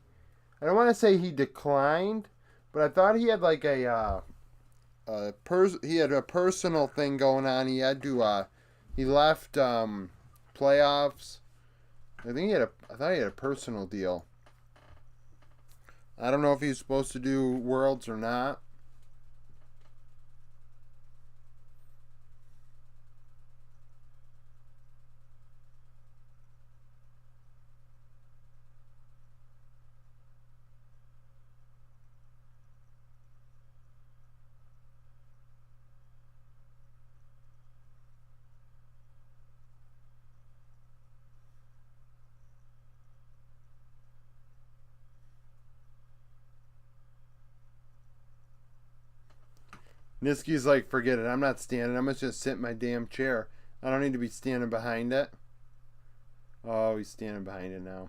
don't want to say he declined, but I thought he had like he had a personal thing going on. He had to, he left, playoffs. I thought he had a personal deal. I don't know if he's supposed to do Worlds or not. Niski's like, forget it. I'm not standing. I'm just sit in my damn chair. I don't need to be standing behind it. Oh, he's standing behind it now.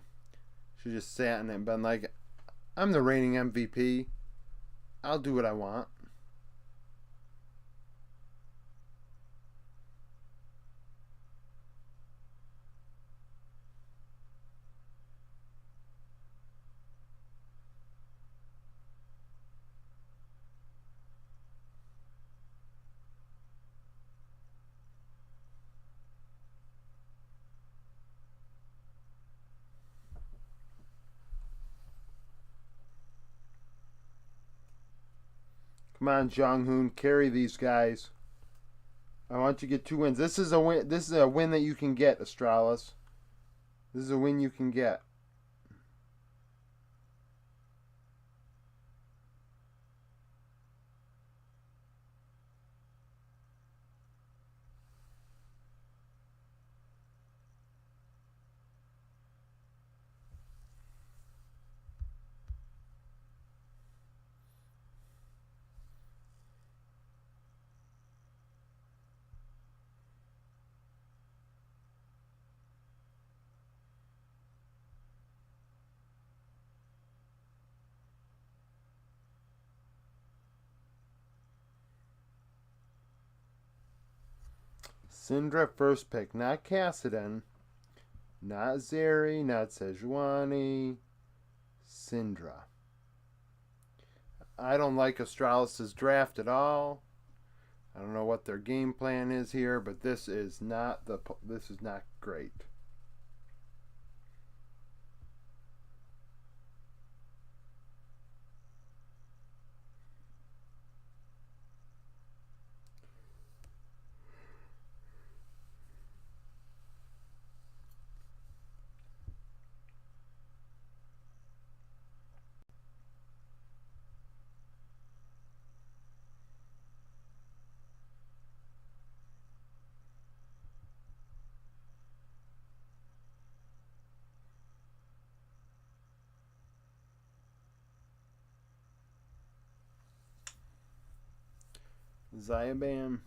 Should just sat in it and been like, I'm the reigning MVP. I'll do what I want. Come on, Jong Hoon, carry these guys. I want you to get 2 wins. This is a win. This is a win that you can get, Astralis. This is a win you can get. Syndra first pick, not Kassadin, not Zeri, not Sejuani. Syndra. I don't like Astralis' draft at all. I don't know what their game plan is here, but this is not great. Zayaban.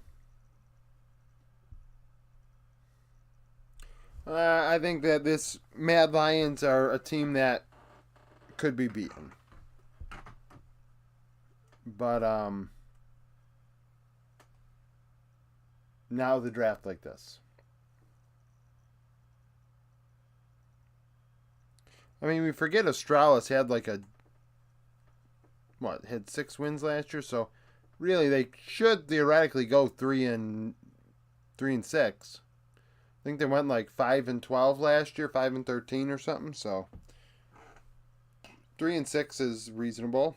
I think that this Mad Lions are a team that could be beaten. But now the draft like this. I mean, we forget Astralis had like had 6 wins last year, so really they should theoretically go 3-6. I think they went like 5-12 last year, 5-13 or something. So 3-6 is reasonable.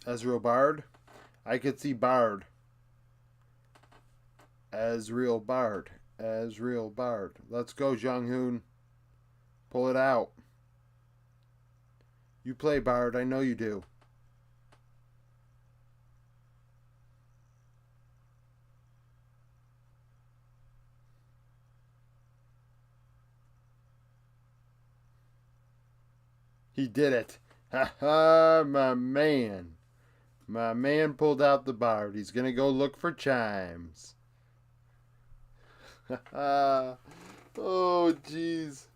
Ezreal Bard. I could see Bard. Ezreal Bard. Ezreal Bard. Let's go, Jung Hoon. Pull it out. You play Bard. I know you do. He did it. Ha ha, my man. My man pulled out the Bard. He's going to go look for chimes. Ha ha. Oh, jeez.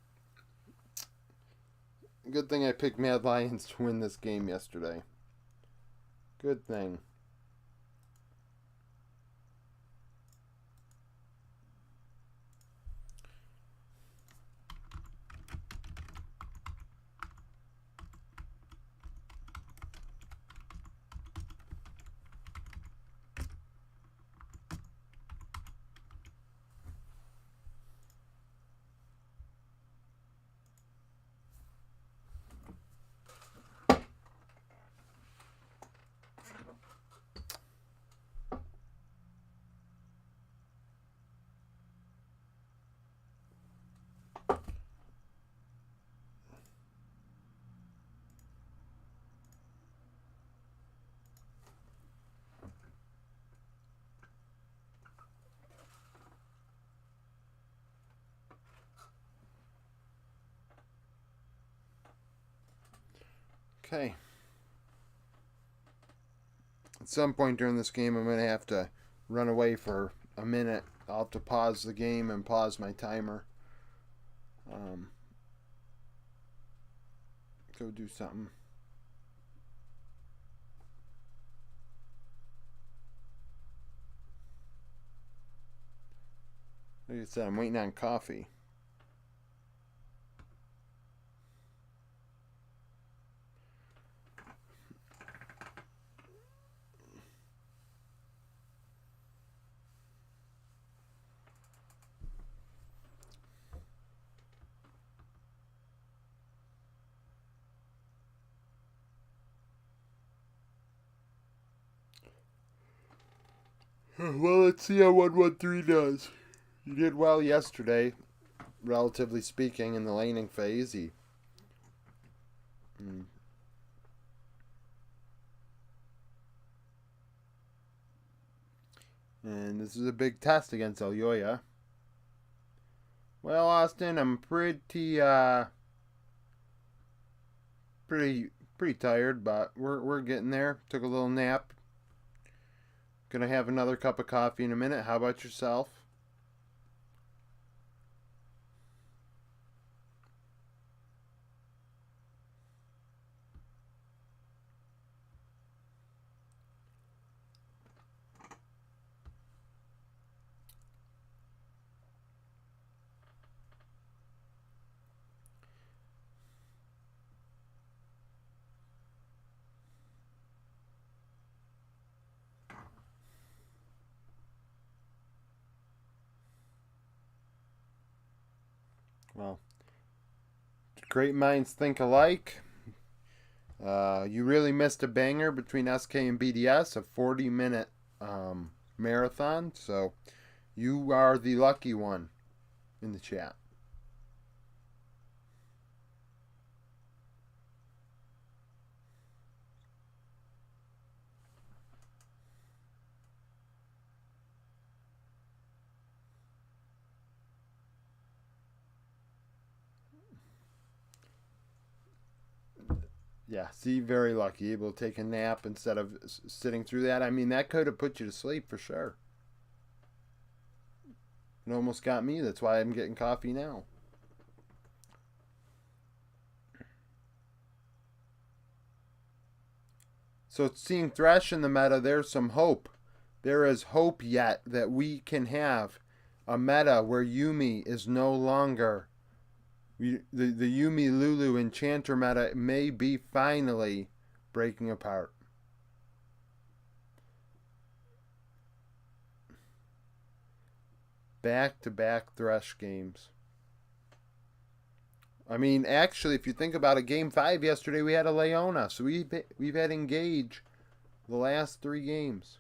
Good thing I picked Mad Lions to win this game yesterday. Good thing. Okay. At some point during this game, I'm going to have to run away for a minute. I'll have to pause the game and pause my timer. Go do something. Like I said, I'm waiting on coffee. Well, let's see how 113 does. He did well yesterday, relatively speaking, in the laning phase. And this is a big test against Elyoya. Well, Austin, I'm pretty tired, but we're getting there. Took a little nap. Gonna have another cup of coffee in a minute. How about yourself? Well, great minds think alike. You really missed a banger between SK and BDS, a 40-minute marathon. So you are the lucky one in the chat. Yeah, see, very lucky. Able to take a nap instead of sitting through that. I mean, that could have put you to sleep for sure. It almost got me. That's why I'm getting coffee now. So seeing Thresh in the meta, there's some hope. There is hope yet that we can have a meta where Yuumi is no longer the Yuumi Lulu Enchanter meta may be finally breaking apart. Back-to-back Thresh games. I mean, actually, if you think about it, Game 5 yesterday, we had a Leona. So we've had Engage the last 3 games.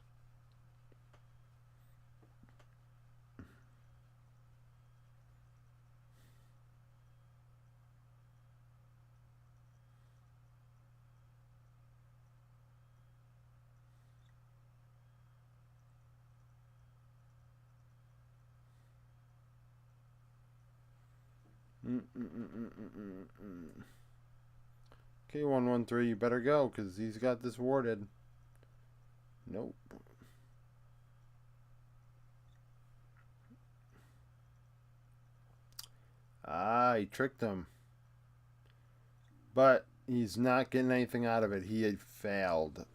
Okay, 113, you better go, because he's got this warded. Nope. Ah, he tricked him. But he's not getting anything out of it. He had failed.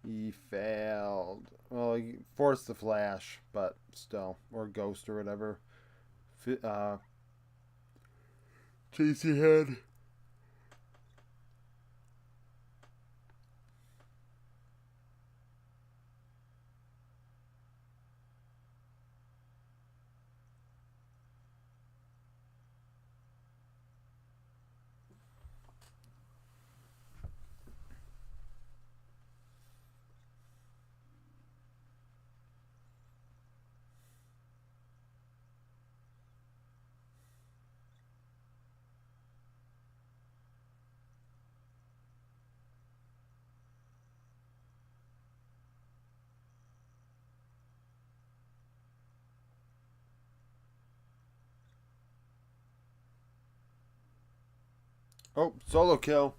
He failed. Well, he forced the flash, but still. Or ghost or whatever. Chasey head. Oh, solo kill.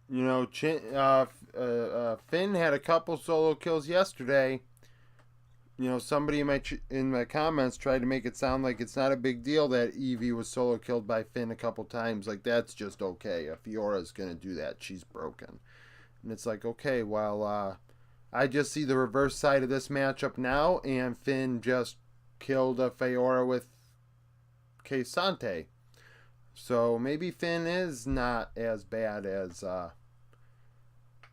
You know, Finn had a couple solo kills yesterday. You know, somebody in my comments tried to make it sound like it's not a big deal that Evie was solo killed by Finn a couple times. Like, that's just okay. If Fiora's going to do that, she's broken. And it's like, okay, well, I just see the reverse side of this matchup now, and Finn just killed a Fiora with K'Sante. So maybe Finn is not as bad as, I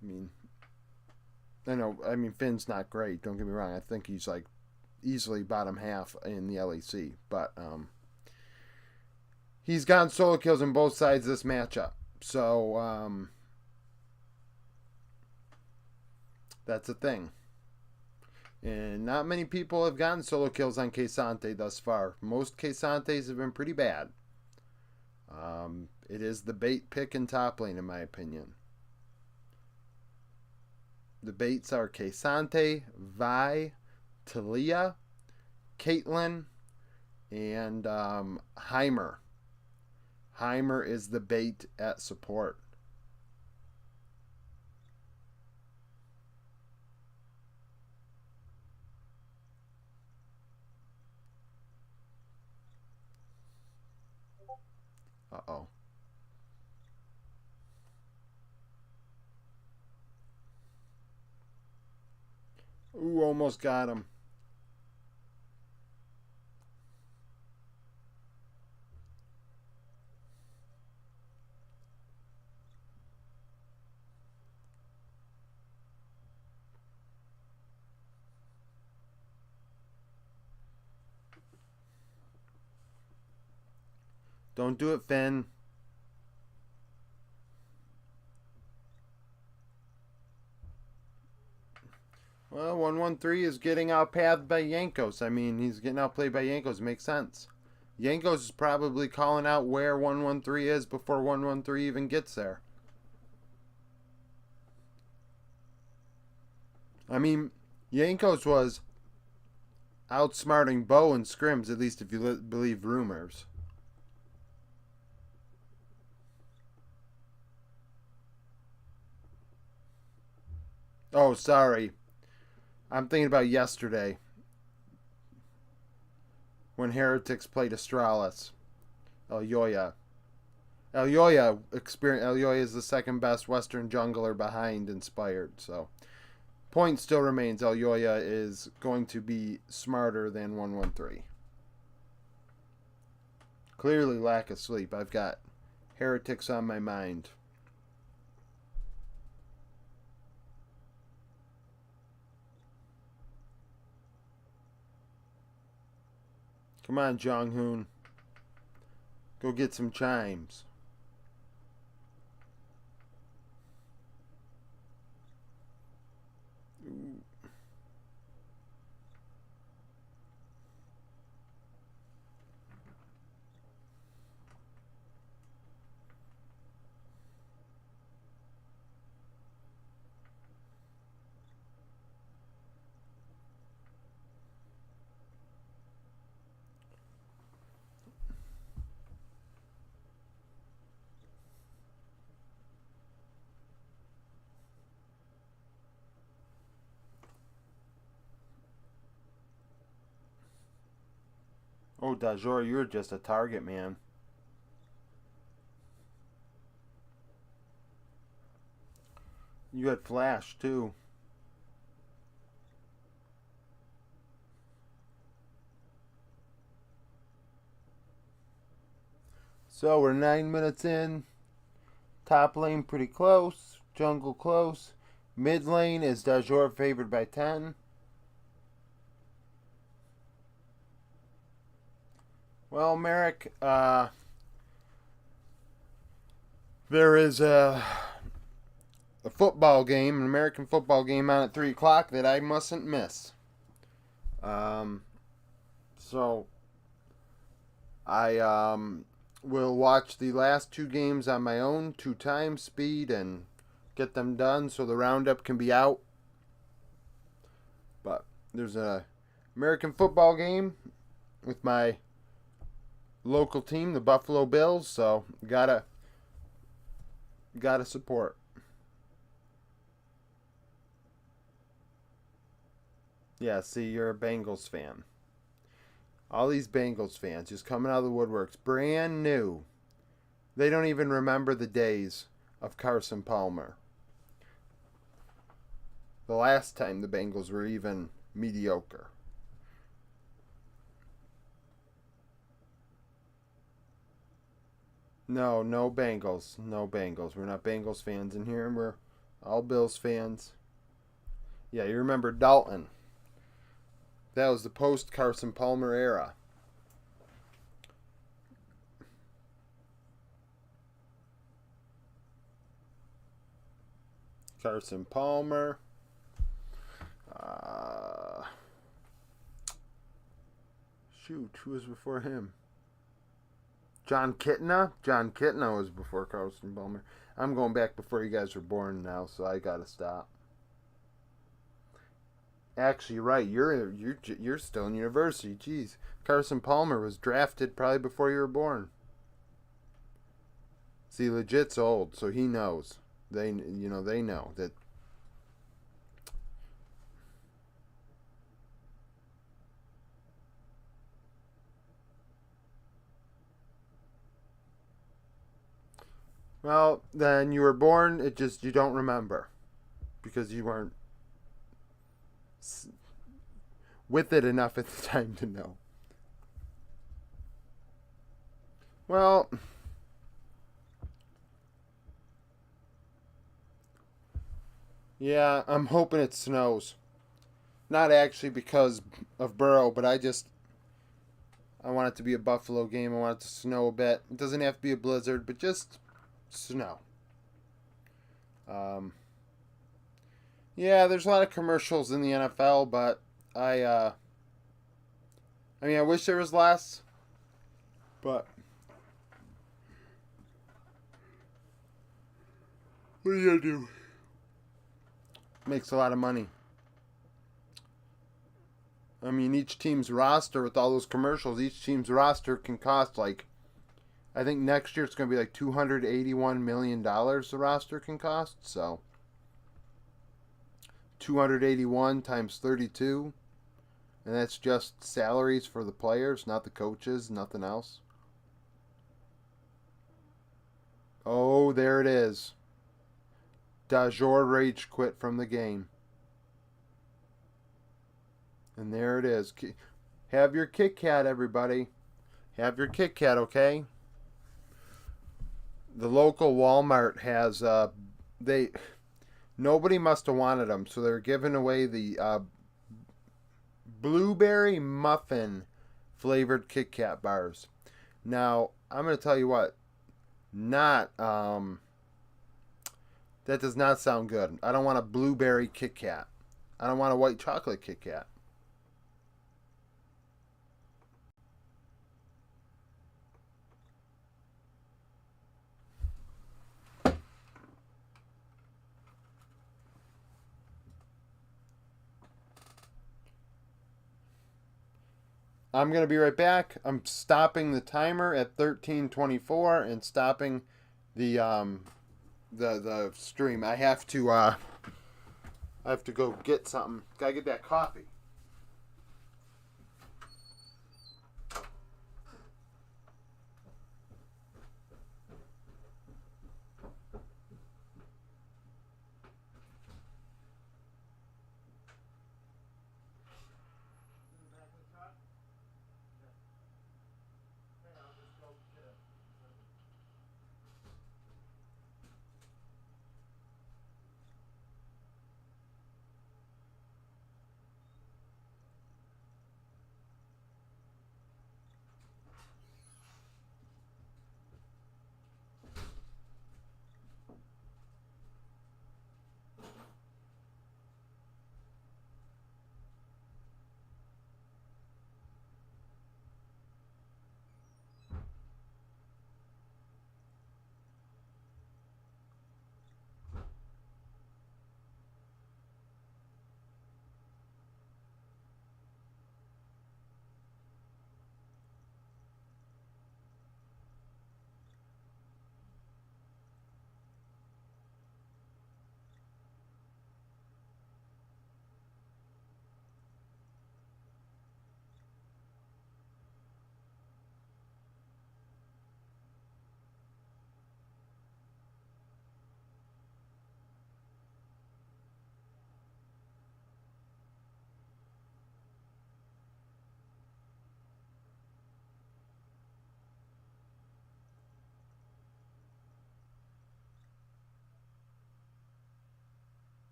mean, Finn's not great, don't get me wrong. I think he's like easily bottom half in the LEC, but he's gotten solo kills on both sides of this matchup. So that's a thing. And not many people have gotten solo kills on K'Sante thus far. Most K'Santes have been pretty bad. It is the bait pick in top lane, in my opinion. The baits are K'Sante, Vi, Talia, Caitlyn, and Heimer. Heimer is the bait at support. Uh-oh. Ooh, almost got him. Don't do it, Finn. Well, 113 is getting outpathed by Yankos. I mean, he's getting outplayed by Yankos. Makes sense. Yankos is probably calling out where 113 is before 113 even gets there. I mean, Yankos was outsmarting Bo in scrims, at least if you believe rumors. Oh, sorry. I'm thinking about yesterday when Heretics played Astralis. Elyoya. Elyoya is the second best Western jungler behind Inspired, so point still remains. Elyoya is going to be smarter than 113. Clearly lack of sleep. I've got Heretics on my mind. Come on, Jong-hoon. Go get some chimes. Ooh. Oh, Dajor, you're just a target, man. You had flash, too. So we're 9 minutes in. Top lane pretty close. Jungle close. Mid lane is Dajor favored by 10. Well, Merrick, there is a football game, an American football game on at 3 o'clock that I mustn't miss. So I will watch the last 2 games on my own, 2 times speed, and get them done so the roundup can be out. But there's a American football game with my local team, the Buffalo Bills, so gotta support. Yeah, see, you're a Bengals fan. All these Bengals fans just coming out of the woodworks, brand new. They don't even remember the days of Carson Palmer. The last time the Bengals were even mediocre. No Bengals. No Bengals. We're not Bengals fans in here. We're all Bills fans. Yeah, you remember Dalton. That was the post Carson Palmer era. Carson Palmer. Shoot, who was before him? John Kitna? John Kitna was before Carson Palmer. I'm going back before you guys were born now, so I gotta stop. Actually, right, you're still in university. Jeez, Carson Palmer was drafted probably before you were born. See, legit's old, so he knows. They know that. Well, then you were born. It just you don't remember because you weren't with it enough at the time to know. Well, yeah, I'm hoping it snows. Not actually because of Burrow, but I want it to be a Buffalo game. I want it to snow a bit. It doesn't have to be a blizzard, but just snow. Yeah, there's a lot of commercials in the NFL, but I mean, I wish there was less, but what are you gonna do? Makes a lot of money. I mean, each team's roster with all those commercials, each team's roster can cost like, I think next year it's going to be like $281 million the roster can cost. So 281 times 32. And that's just salaries for the players, not the coaches, nothing else. Oh, there it is. Dajor rage quit from the game. And there it is. Have your Kit Kat, everybody. Have your Kit Kat, okay? The local Walmart has nobody must have wanted them, so they're giving away the blueberry muffin flavored Kit Kat bars. Now, I'm going to tell you what. That does not sound good. I don't want a blueberry Kit Kat. I don't want a white chocolate Kit Kat. I'm going to be right back. I'm stopping the timer at 13:24 and stopping the stream. I have to go get something. Got to get that coffee.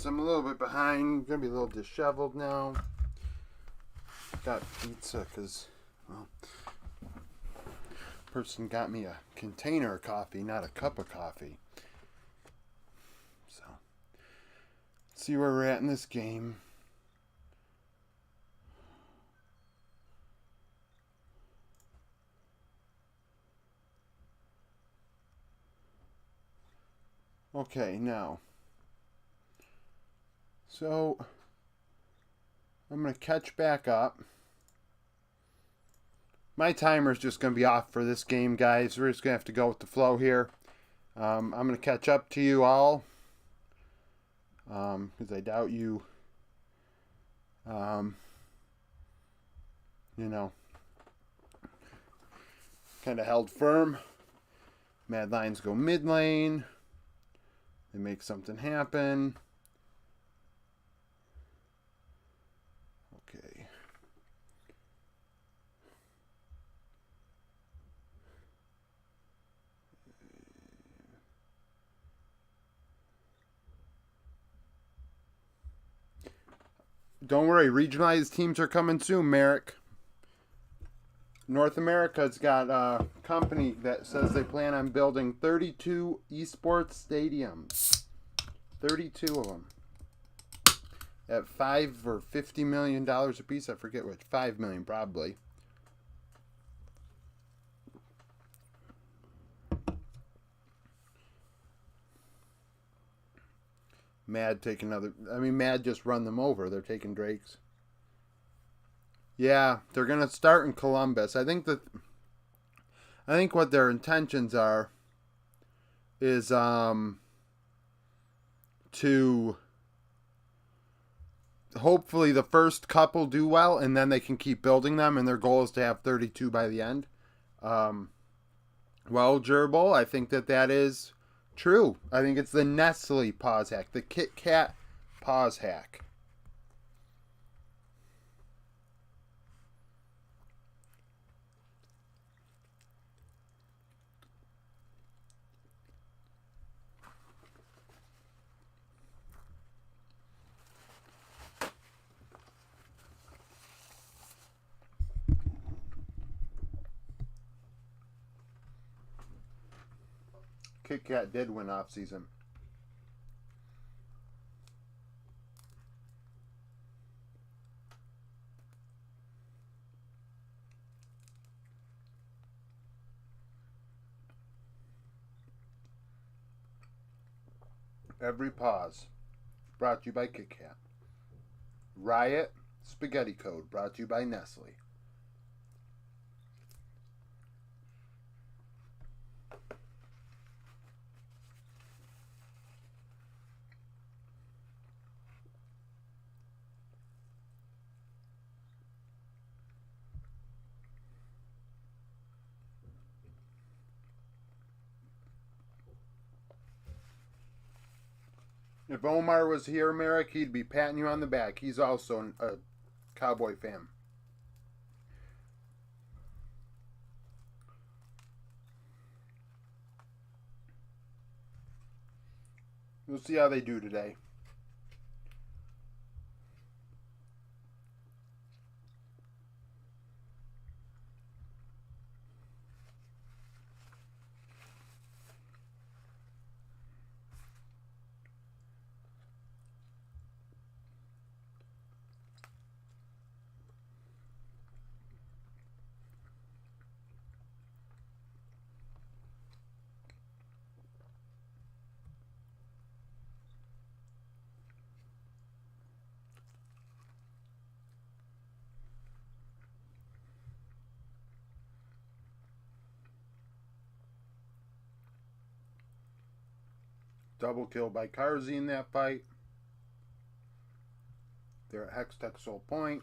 I'm a little bit behind. Gonna be a little disheveled now. Got pizza because, well, person got me a container of coffee, not a cup of coffee. So, let's see where we're at in this game. Okay, now. So, I'm going to catch back up. My timer's just going to be off for this game, guys. We're just going to have to go with the flow here. I'm going to catch up to you all. Because I doubt you, kind of held firm. Mad Lions go mid lane. They make something happen. Okay. Don't worry, regionalized teams are coming soon, Merrick. North America's got a company that says they plan on building 32 esports stadiums. 32 of them. At $5 or $50 million a piece. I forget which. $5 million probably. Mad take another. I mean, Mad just run them over. They're taking Drakes. Yeah, they're gonna start in Columbus. I think what their intentions are is to hopefully the first couple do well, and then they can keep building them. And their goal is to have 32 by the end. Well, Gerbil, I think that is true. I think it's the Nestle pause hack, the Kit Kat pause hack. Kit Kat did win off season. Every pause brought to you by Kit Kat. Riot Spaghetti Code brought to you by Nestle. If Omar was here, Merrick, he'd be patting you on the back. He's also a Cowboy fan. We'll see how they do today. Double kill by Karzi in that fight. They're at Hex Tech Soul Point.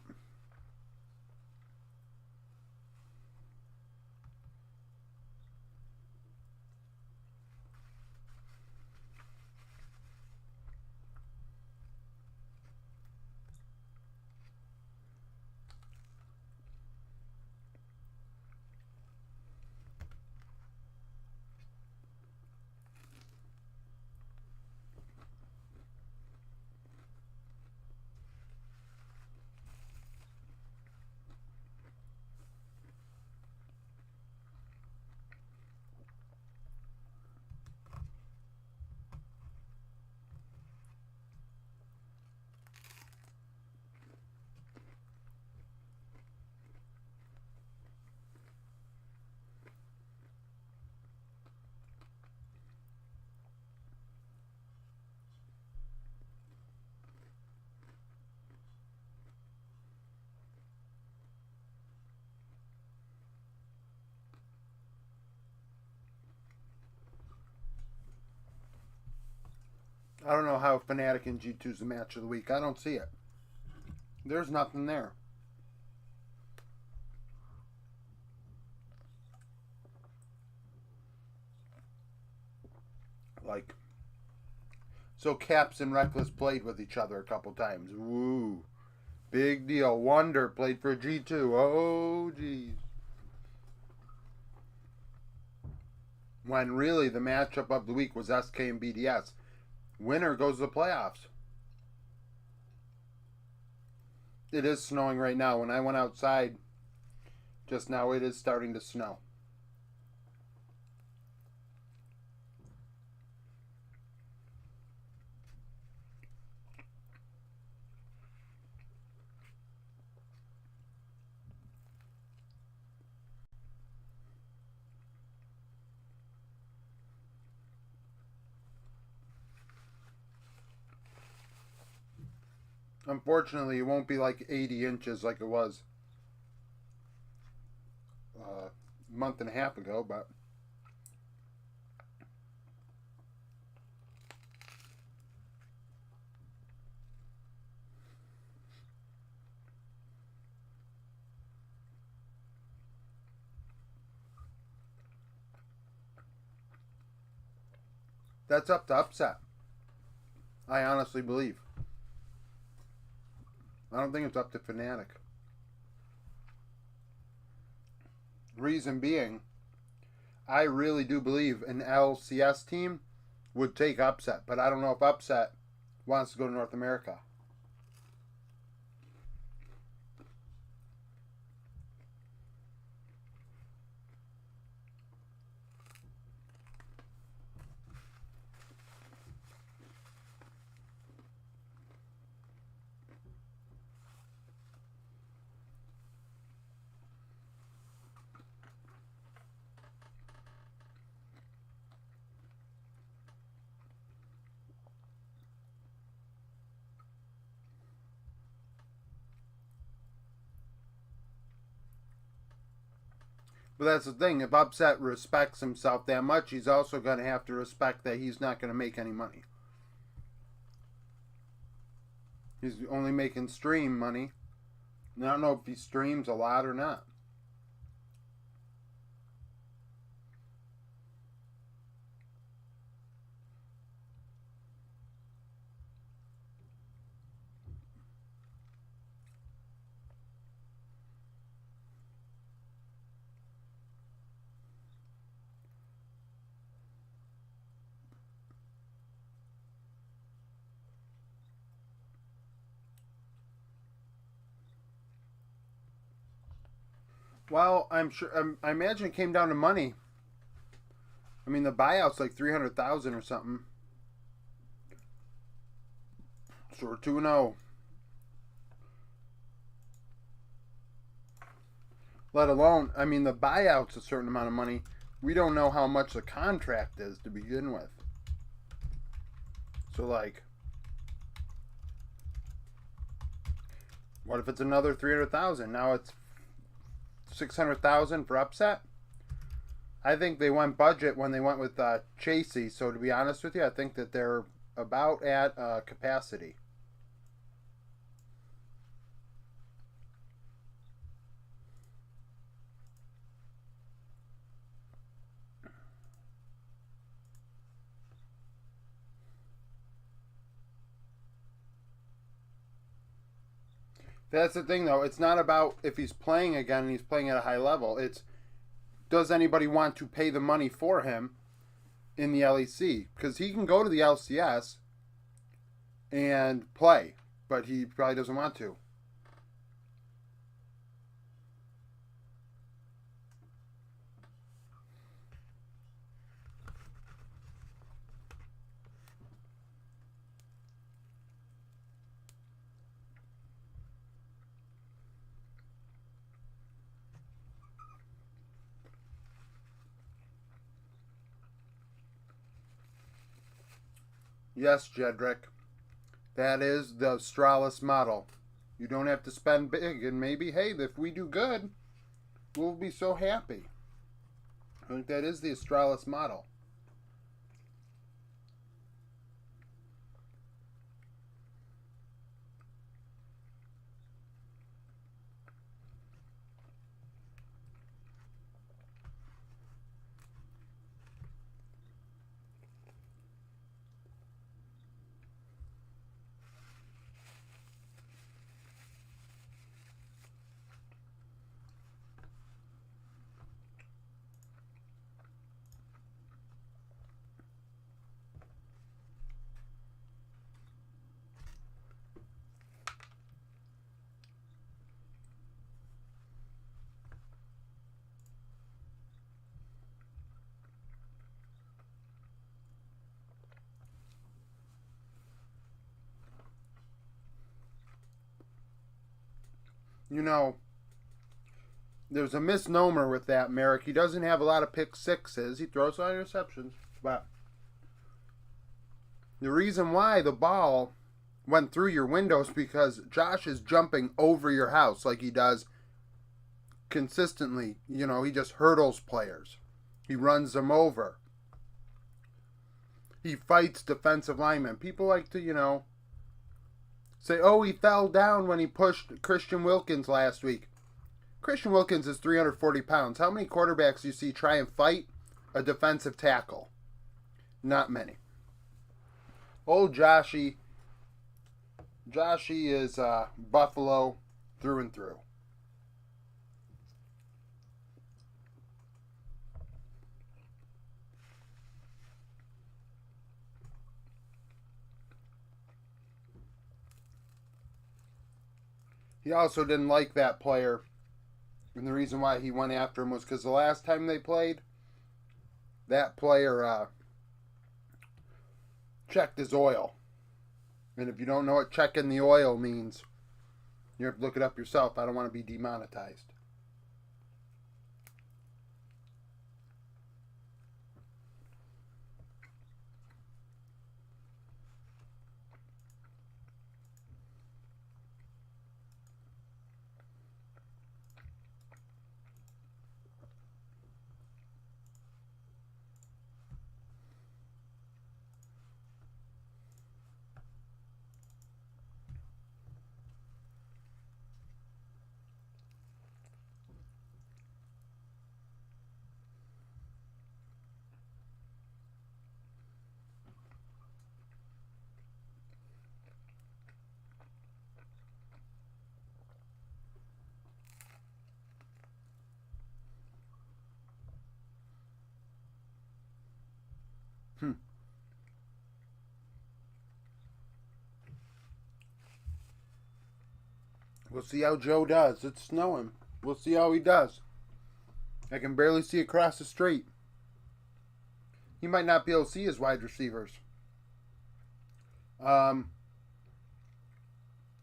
I don't know how Fnatic and G2 is the match of the week. I don't see it. There's nothing there. Like, so Caps and Reckless played with each other a couple times. Woo. Big deal. Wonder played for G2. Oh, geez. When really the matchup of the week was SK and BDS. Winner goes to the playoffs. It is snowing right now. When I went outside just now, it is starting to snow. Unfortunately, it won't be like 80 inches like it was a month and a half ago, but that's up to Upset. I honestly believe. I don't think it's up to Fnatic. Reason being, I really do believe an LCS team would take Upset, but I don't know if Upset wants to go to North America. But that's the thing. If Upset respects himself that much, he's also going to have to respect that he's not going to make any money. He's only making stream money. And I don't know if he streams a lot or not. Well, I'm sure. I imagine it came down to money. I mean, the buyout's like 300,000 or something. So we're 2-0. Let alone, I mean, the buyout's a certain amount of money. We don't know how much the contract is to begin with. So, like, what if it's another 300,000? Now it's 600,000 for Upset. I think they went budget when they went with Chasey. So to be honest with you, I think that they're about at capacity. That's the thing, though. It's not about if he's playing again and he's playing at a high level. It's does anybody want to pay the money for him in the LEC? Because he can go to the LCS and play, but he probably doesn't want to. Yes, Jedrick. That is the Astralis model. You don't have to spend big, and maybe, hey, if we do good, we'll be so happy. I think that is the Astralis model. you know, there's a misnomer with that, Merrick. He doesn't have a lot of pick sixes. He throws a lot of interceptions. But the reason why the ball went through your windows because Josh is jumping over your house like he does consistently. You know, he just hurdles players. He runs them over. He fights defensive linemen. People like to, you know, say, oh, he fell down when he pushed Christian Wilkins last week. Christian Wilkins is 340 pounds. How many quarterbacks do you see try and fight a defensive tackle? Not many. Old Joshy is Buffalo through and through. He also didn't like that player. And the reason why he went after him was because the last time they played, that player checked his oil. And if you don't know what checking the oil means, you have to look it up yourself. I don't want to be demonetized. We'll see how Joe does. It's snowing. We'll see how he does. I can barely see across the street. He might not be able to see his wide receivers.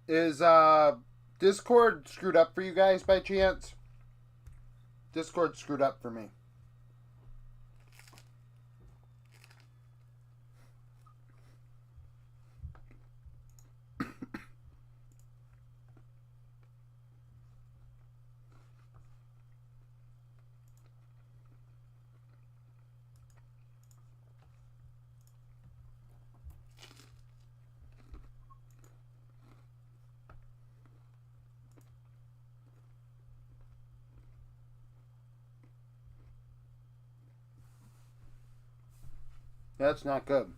Is Discord screwed up for you guys by chance? Discord screwed up for me. That's not good.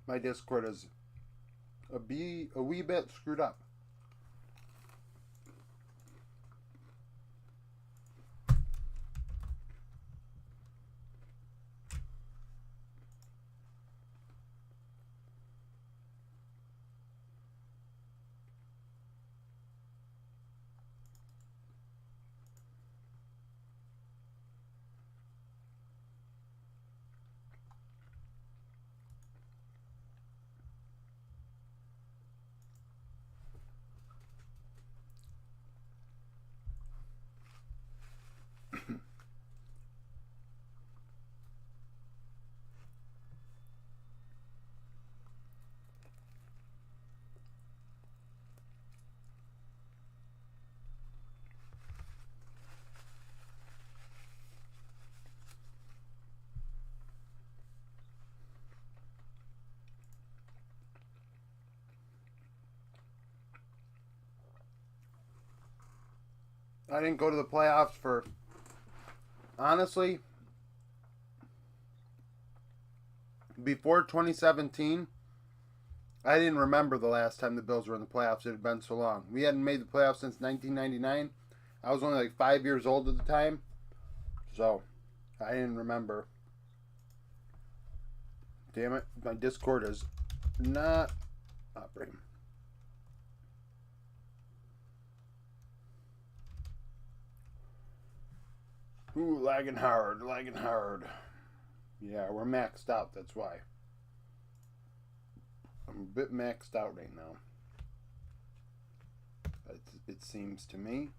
My Discord is a wee bit screwed up. I didn't go to the playoffs for, honestly, before 2017, I didn't remember the last time the Bills were in the playoffs. It had been so long. We hadn't made the playoffs since 1999. I was only like 5 years old at the time, so I didn't remember. Damn it, my Discord is not operating. Ooh, lagging hard, lagging hard. Yeah, we're maxed out, that's why. I'm a bit maxed out right now. It seems to me.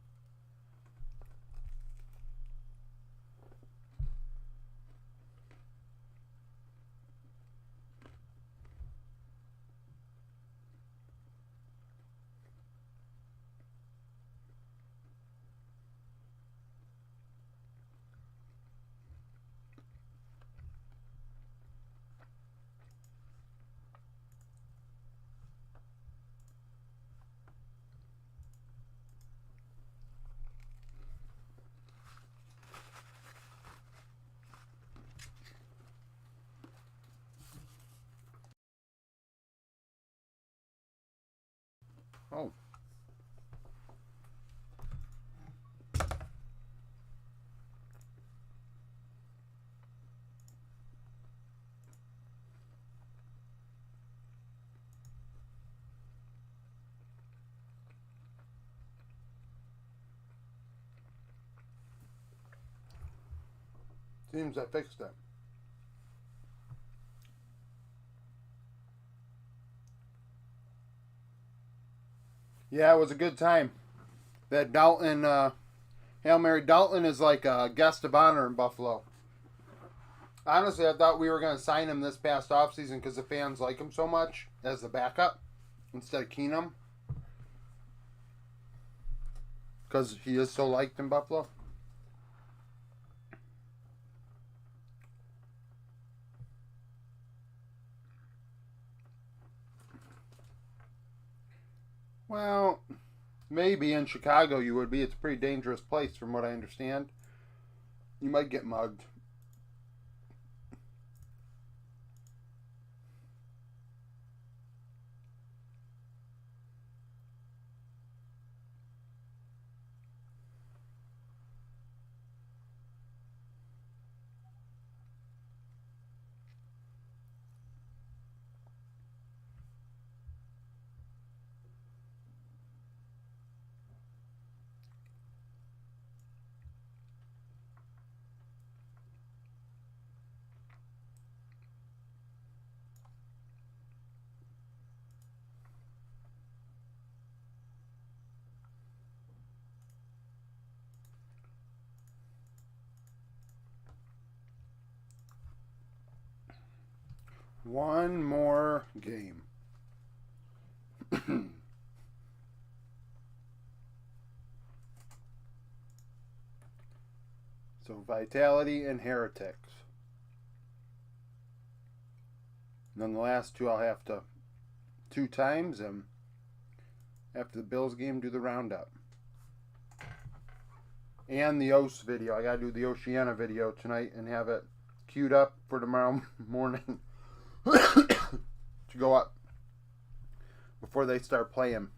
Oh. Seems I fixed it. Yeah, it was a good time. That Dalton, Hail Mary Dalton is like a guest of honor in Buffalo. Honestly, I thought we were going to sign him this past offseason because the fans like him so much as the backup instead of Keenum. Because he is so liked in Buffalo. Well, maybe in Chicago you would be. It's a pretty dangerous place from what I understand. You might get mugged. One more game. So Vitality and Heretics. And then the last two I'll have to 2 times, and after the Bills game do the roundup. And the OS video. I gotta do the Oceana video tonight and have it queued up for tomorrow morning to go up before they start playing.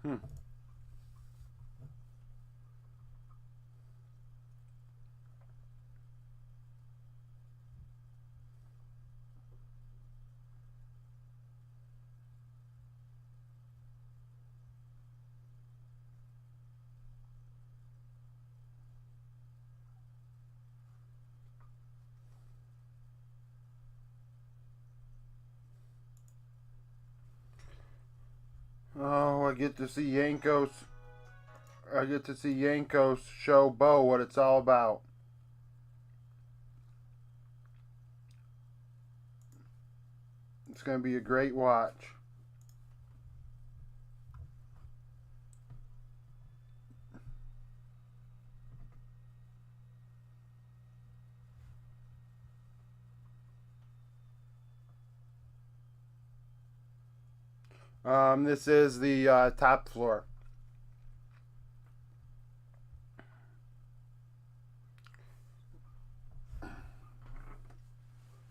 Hmm. get to see Yankos. I get to see Yankos show Bo what it's all about. It's going to be a great watch. This is the top floor.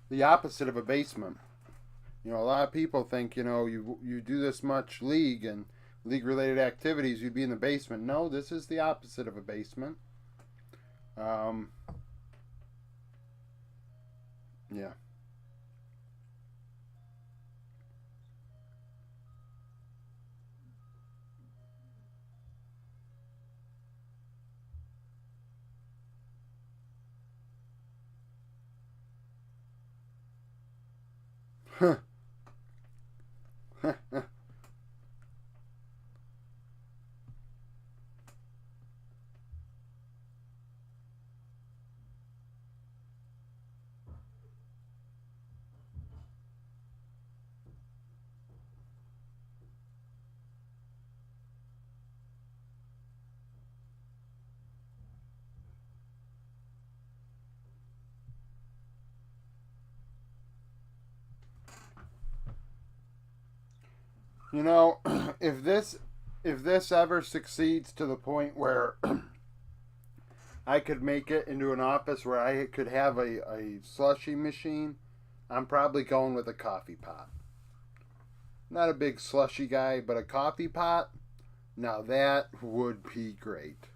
The opposite of a basement. You know, a lot of people think, you know, you do this much league and league-related activities, you'd be in the basement. No, this is the opposite of a basement. Yeah. You know, if this ever succeeds to the point where I could make it into an office where I could have a slushy machine, I'm probably going with a coffee pot. Not a big slushy guy, but a coffee pot, now that would be great.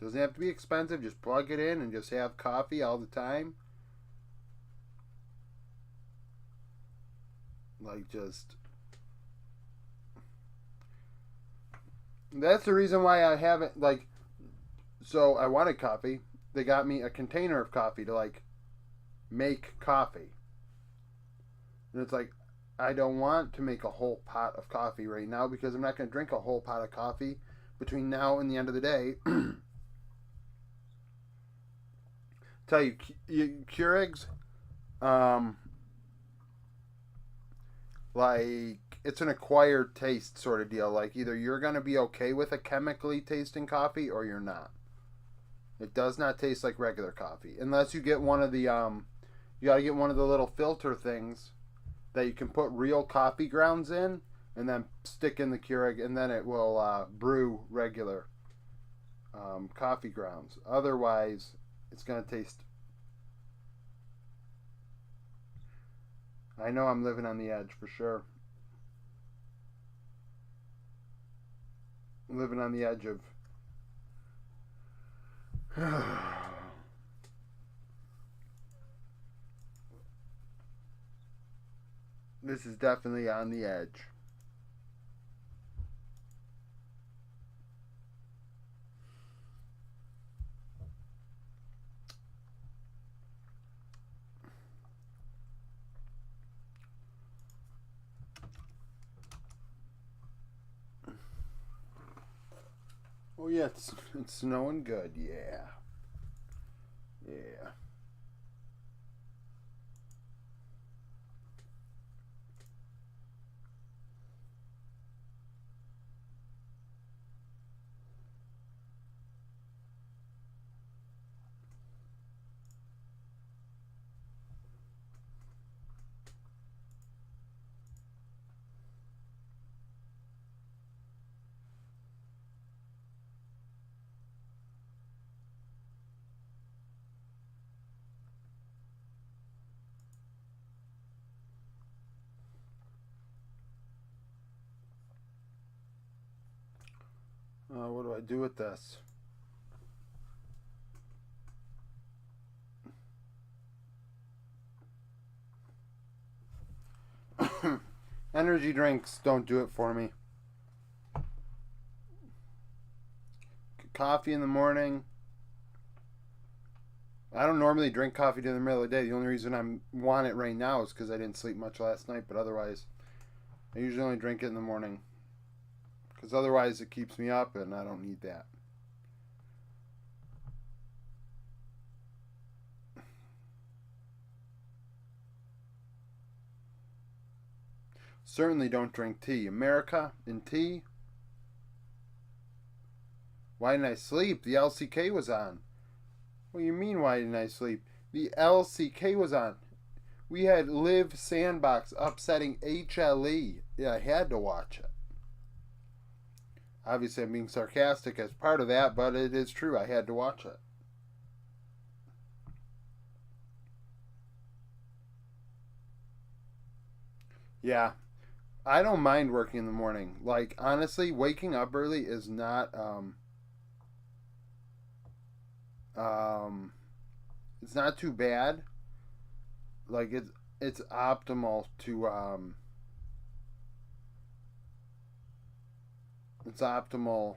Doesn't have to be expensive, just plug it in and just have coffee all the time. Like, just... That's the reason why I haven't, like... So, I wanted coffee. They got me a container of coffee to, like, make coffee. And it's like, I don't want to make a whole pot of coffee right now because I'm not going to drink a whole pot of coffee between now and the end of the day. Tell you, Keurigs, like, it's an acquired taste sort of deal. Like, either you're going to be okay with a chemically tasting coffee or you're not. It does not taste like regular coffee. Unless you get one of the, you got to get one of the little filter things that you can put real coffee grounds in and then stick in the Keurig, and then it will brew regular coffee grounds. Otherwise, it's going to taste... I know I'm living on the edge for sure. I'm living on the edge of... This is definitely on the edge. Oh yeah, it's snowing good, yeah. Yeah. What do I do with this? Energy drinks don't do it for me. Coffee in the morning. I don't normally drink coffee during the middle of the day. The only reason I want it right now is because I didn't sleep much last night. But otherwise, I usually only drink it in the morning. Because otherwise it keeps me up and I don't need that. Certainly don't drink tea. America in tea? Why didn't I sleep? The LCK was on. What do you mean, why didn't I sleep? The LCK was on. We had Live Sandbox upsetting HLE. Yeah, I had to watch it. Obviously, I'm being sarcastic as part of that, but it is true. I had to watch it. Yeah, I don't mind working in the morning. Like, honestly, waking up early is not, um, it's not too bad. Like, it's optimal to, it's optimal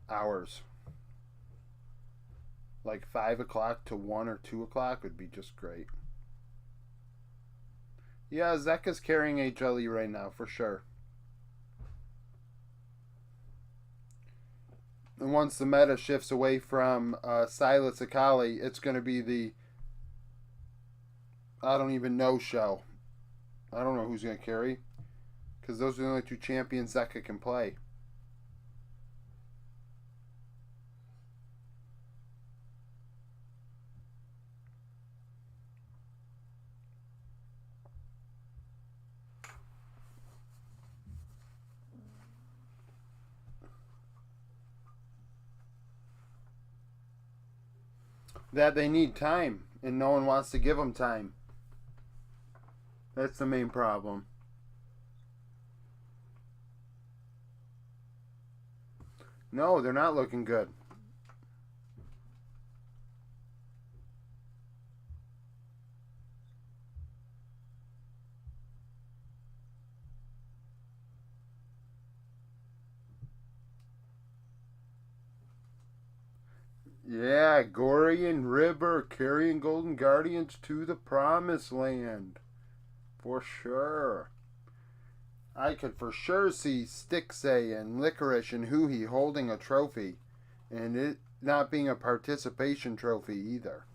hours. Like 5 o'clock to 1 or 2 o'clock would be just great. Yeah, Zeka's carrying HLE right now, for sure. And once the meta shifts away from Silas Akali, it's going to be the I don't even know show. I don't know who's going to carry. Because those are the only two champions Zeka can play. That they need time, and no one wants to give them time. That's the main problem. No, they're not looking good. Yeah, Gory and River carrying Golden Guardians to the Promised Land. For sure. I could for sure see Stixay and Licorice and Huhi holding a trophy. And it not being a participation trophy either.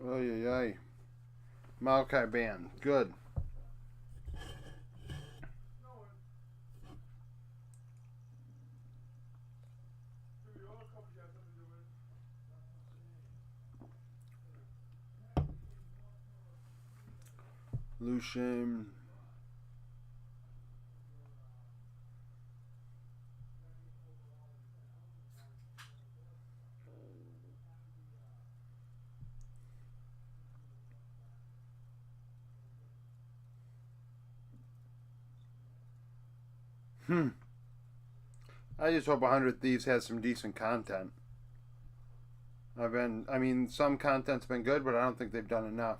Ay, ay, ay. Maokai ban. Good. Lucian. I just hope 100 Thieves has some decent content. I mean, some content's been good, but I don't think they've done enough.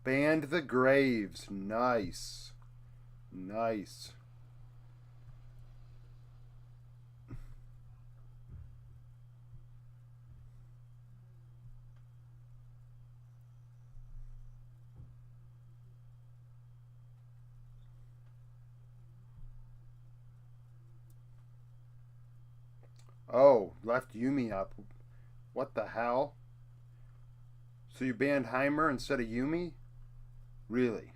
Banned the Graves. Nice. Nice. Oh, left Yumi up. What the hell? So you banned Heimer instead of Yumi? Really?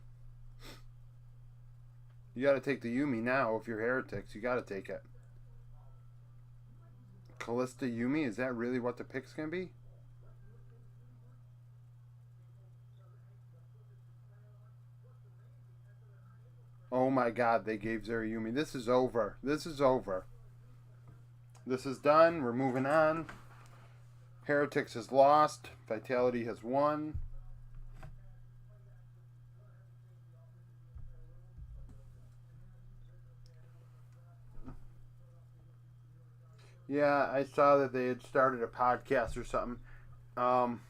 You gotta take the Yumi now if you're heretics. You gotta take it. Callista Yumi, is that really what the pick's going to be? Oh my god, they gave Zara Yumi. This is over. This is over. This is done. We're moving on. Heretics has lost. Vitality has won. Yeah, I saw that they had started a podcast or something. Um,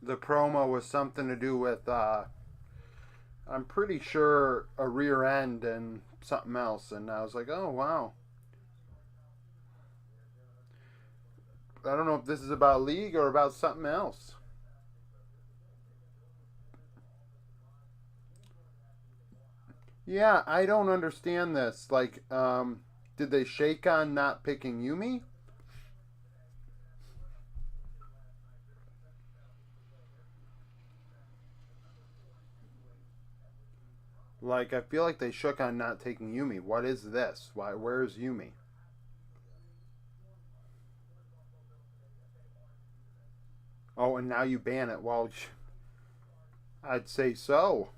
the promo was something to do with, I'm pretty sure, a rear end and something else. And I was like, oh, wow. I don't know if this is about League or about something else. Yeah, I don't understand this. Like, did they shake on not picking Yumi? Like, I feel like they shook on not taking Yumi. What is this? Why? Where's Yumi? Oh, and now you ban it. Well, I'd say so.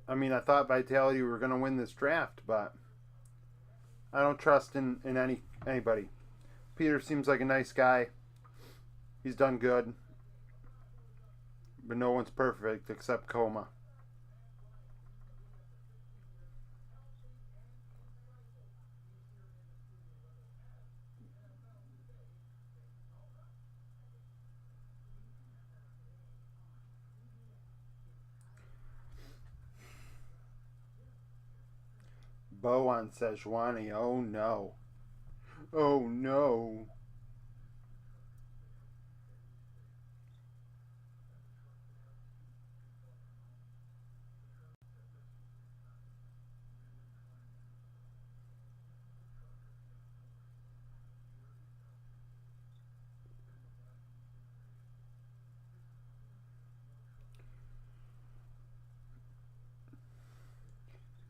I mean, I thought Vitality were going to win this draft, but I don't trust in anybody. Peter seems like a nice guy. He's done good, but no one's perfect except Coma. Bo on Sejuani. Oh no. Oh no.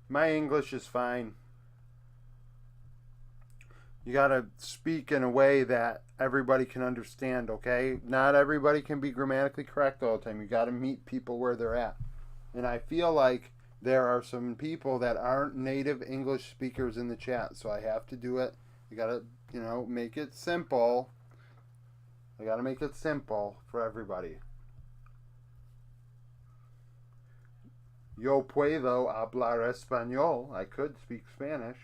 My English is fine. You gotta speak in a way that everybody can understand, okay? Not everybody can be grammatically correct all the time. You gotta meet people where they're at. And I feel like there are some people that aren't native English speakers in the chat, so I have to do it. You gotta, make it simple. I gotta make it simple for everybody. Yo puedo hablar español. I could speak Spanish.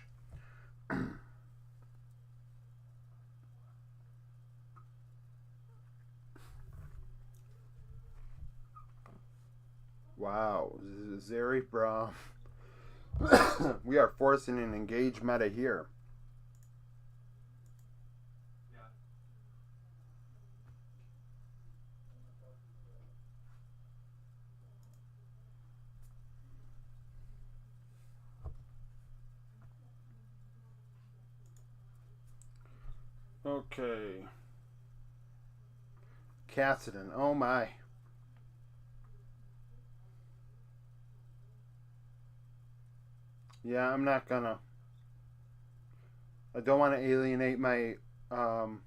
Wow, Zeri Braum. We are forcing an engaged meta here. Okay. Cassidon, oh my. Yeah, I'm not gonna. I don't want to alienate my non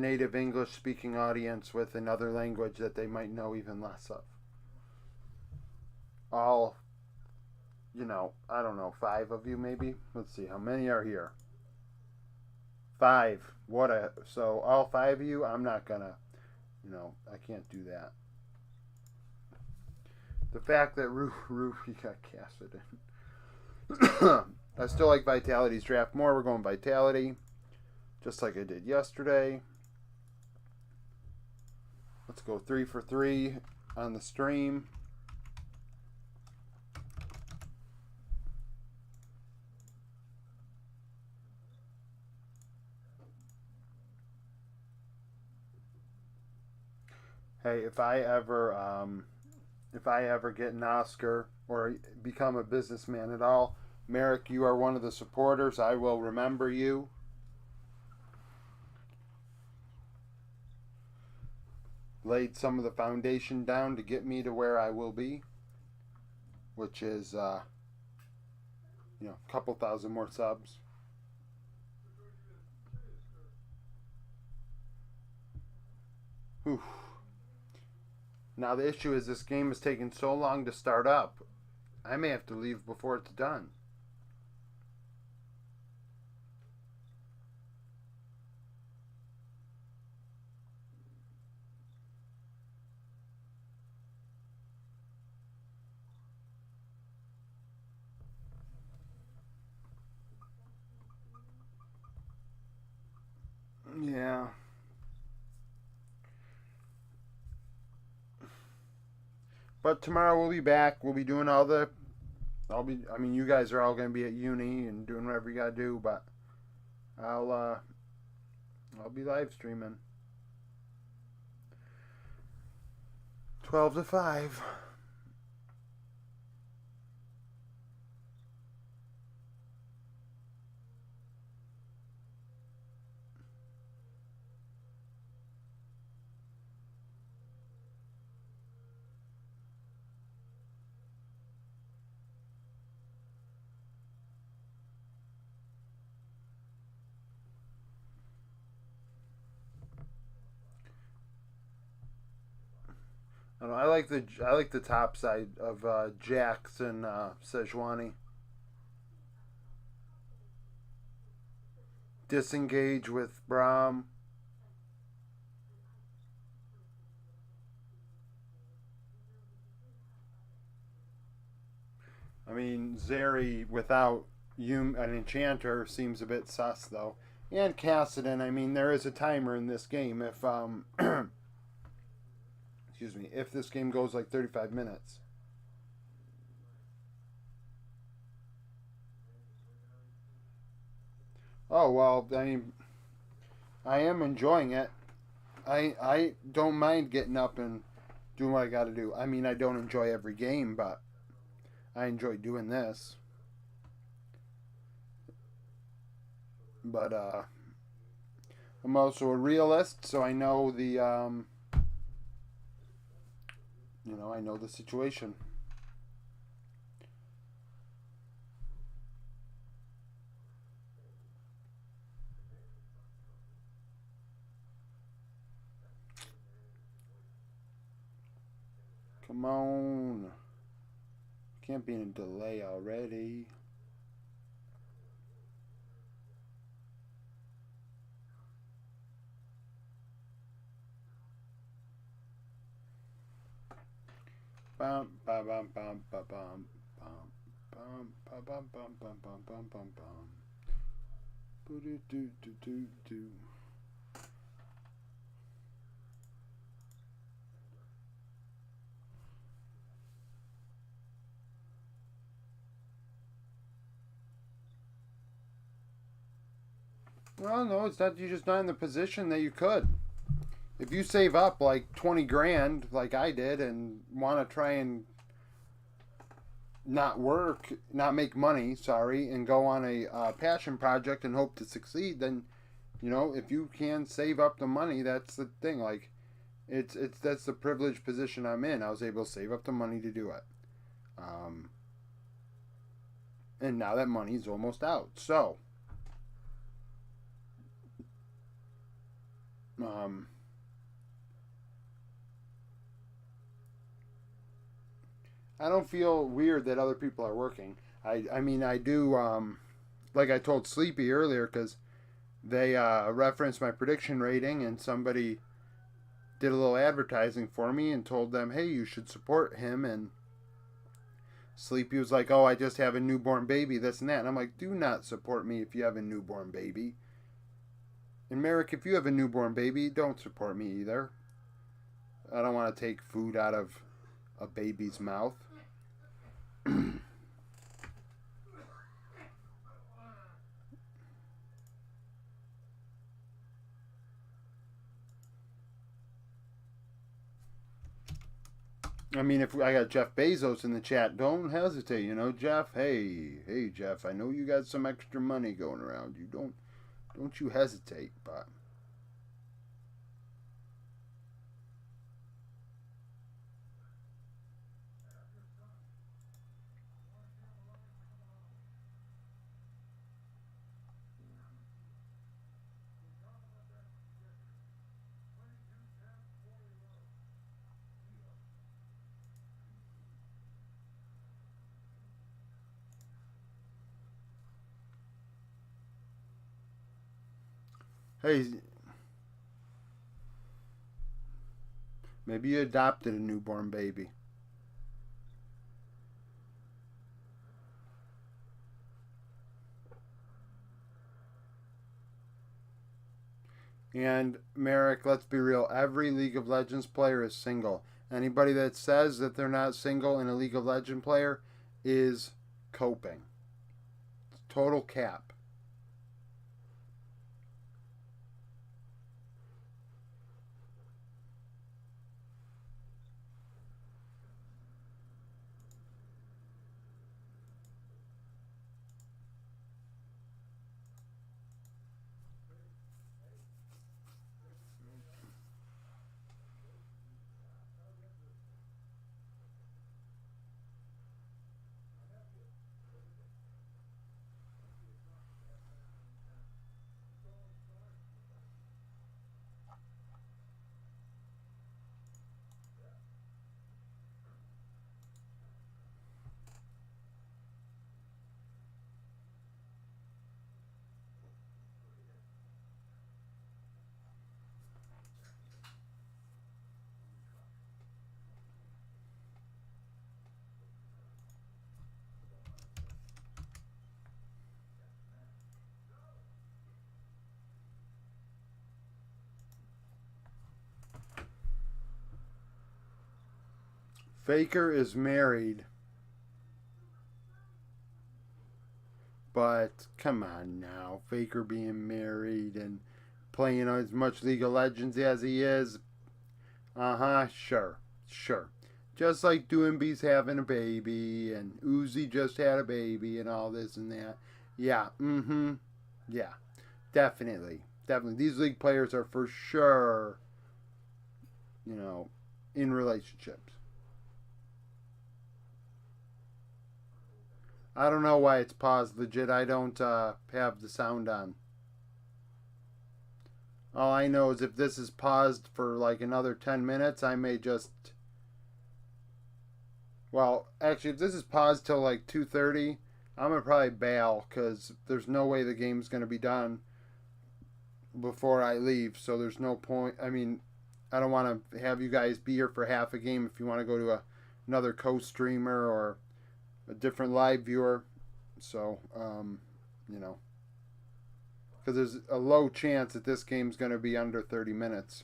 native English speaking audience with another language that they might know even less of. All, I don't know, 5 of you maybe? Let's see, how many are here? 5. So all 5 of you, I'm not gonna, I can't do that. The fact that Ruby got casted in. I still like Vitality's draft more. We're going Vitality, just like I did yesterday. Let's go 3 for 3 on the stream. Hey, if I ever get an Oscar or become a businessman at all, Merrick, you are one of the supporters. I will remember you. Laid some of the foundation down to get me to where I will be. which is a couple thousand more subs. Whew. Now the issue is this game is taking so long to start up. I may have to leave before it's done. Yeah. But tomorrow we'll be back. We'll be doing you guys are all going to be at uni and doing whatever you got to do, but I'll be live streaming 12 to 5. I like the top side of Jax and Sejuani. Disengage with Braum. I mean, Zeri without an enchanter seems a bit sus though. And Cassidon, I mean, there is a timer in this game. If excuse me, if this game goes like 35 minutes. Oh well, I mean, I am enjoying it. I don't mind getting up and doing what I got to do. I mean, I don't enjoy every game, but I enjoy doing this. But I'm also a realist, so I know I know the situation. Come on. Can't be in a delay already. Bum bum bum bum bum bum bum bum bum bum bum bum bum bum bum. Do do do do do. Well, no, it's not. You're just not in the position that you could. If you save up like 20 grand, like I did, and want to try and not make money, sorry, and go on a passion project and hope to succeed, then, if you can save up the money, that's the thing. Like, that's the privileged position I'm in. I was able to save up the money to do it. And now that money's almost out. So, I don't feel weird that other people are working. I mean, I do, like I told Sleepy earlier, because they referenced my prediction rating, and somebody did a little advertising for me and told them, hey, you should support him. And Sleepy was like, oh, I just have a newborn baby, this and that. And I'm like, do not support me if you have a newborn baby. And Merrick, if you have a newborn baby, don't support me either. I don't want to take food out of a baby's mouth. I mean, if I got Jeff Bezos in the chat, don't hesitate. Jeff. Hey, Jeff. I know you got some extra money going around. Don't you hesitate. But Hey, maybe you adopted a newborn baby. And Merrick, let's be real, every League of Legends player is single. Anybody that says that they're not single in a League of Legends player is coping. Total cap. Faker is married, but come on now. Faker being married and playing as much League of Legends as he is. Sure, sure. Just like Doomby's having a baby and Uzi just had a baby and all this and that. Yeah, yeah, definitely. Definitely. These league players are for sure, you know, in relationships. I don't know why it's paused. Legit, I don't have the sound on. All I know is if this is paused for like another 10 minutes, I may just. Well, actually, if this is paused till like 2:30, I'm gonna probably bail because there's no way the game's gonna be done before I leave. So there's no point. I mean, I don't want to have you guys be here for half a game if you want to go to another co-streamer or a different live viewer. So, you know, because there's a low chance that this game's going to be under 30 minutes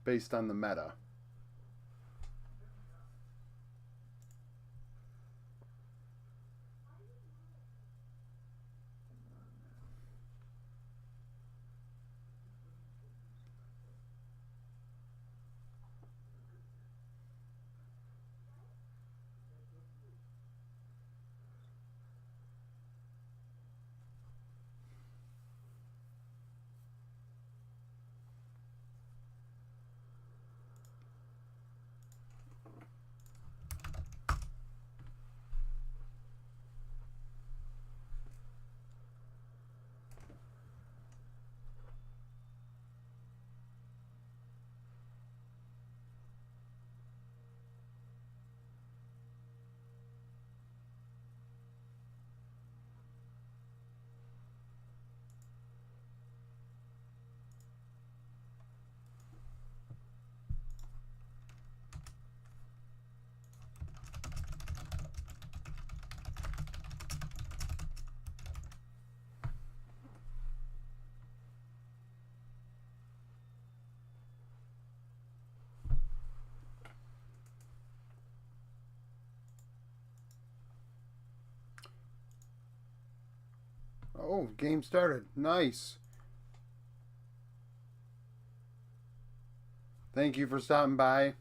based on the meta. Oh, game started. Nice. Thank you for stopping by.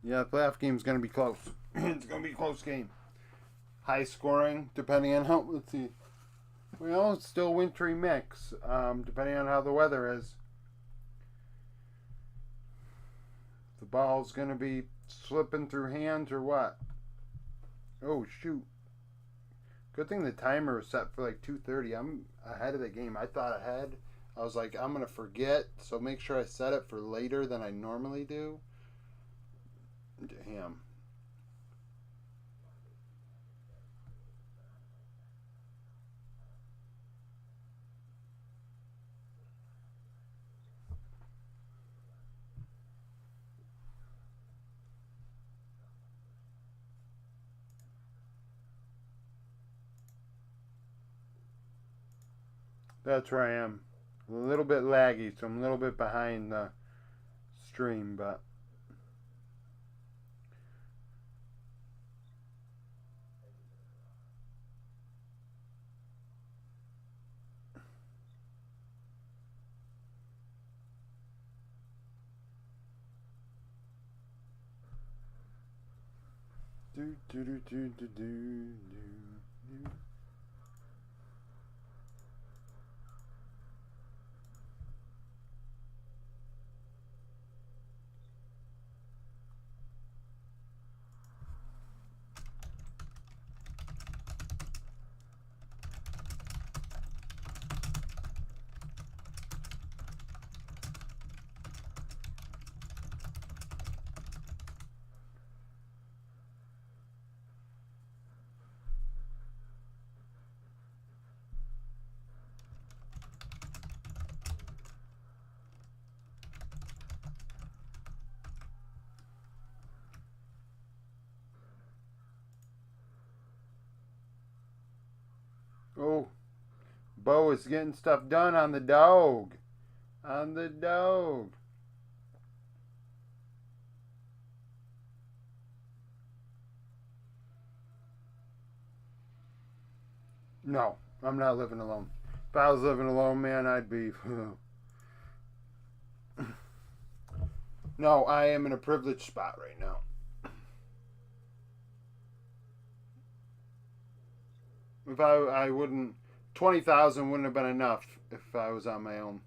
Yeah, the playoff game's going to be close. It's going to be a close game. High scoring, depending on how. Let's see. Well, it's still wintry mix, depending on how the weather is. The ball's going to be slipping through hands or what? Oh, shoot. Good thing the timer was set for like 2:30. I'm ahead of the game. I thought ahead. I was like, I'm going to forget, so make sure I set it for later than I normally do. Damn. That's where I am. A little bit laggy, so I'm a little bit behind the stream, but do do do do do do do. Oh, Bo is getting stuff done on the dog. On the dog. No, I'm not living alone. If I was living alone, man, I'd be. No, I am in a privileged spot right now. If I wouldn't, 20,000 wouldn't have been enough if I was on my own.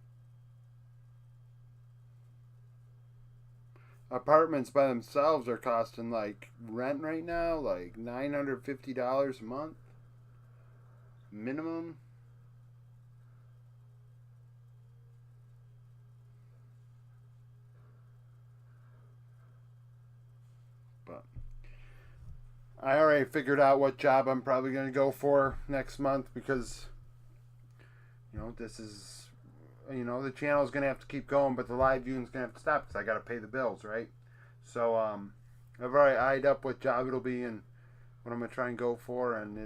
Apartments by themselves are costing like rent right now, like $950 a month minimum. But I already figured out what job I'm probably going to go for next month because, this is, the channel's going to have to keep going, but the live viewing's going to have to stop because I got to pay the bills, right? So, I've already eyed up what job it'll be and what I'm going to try and go for, and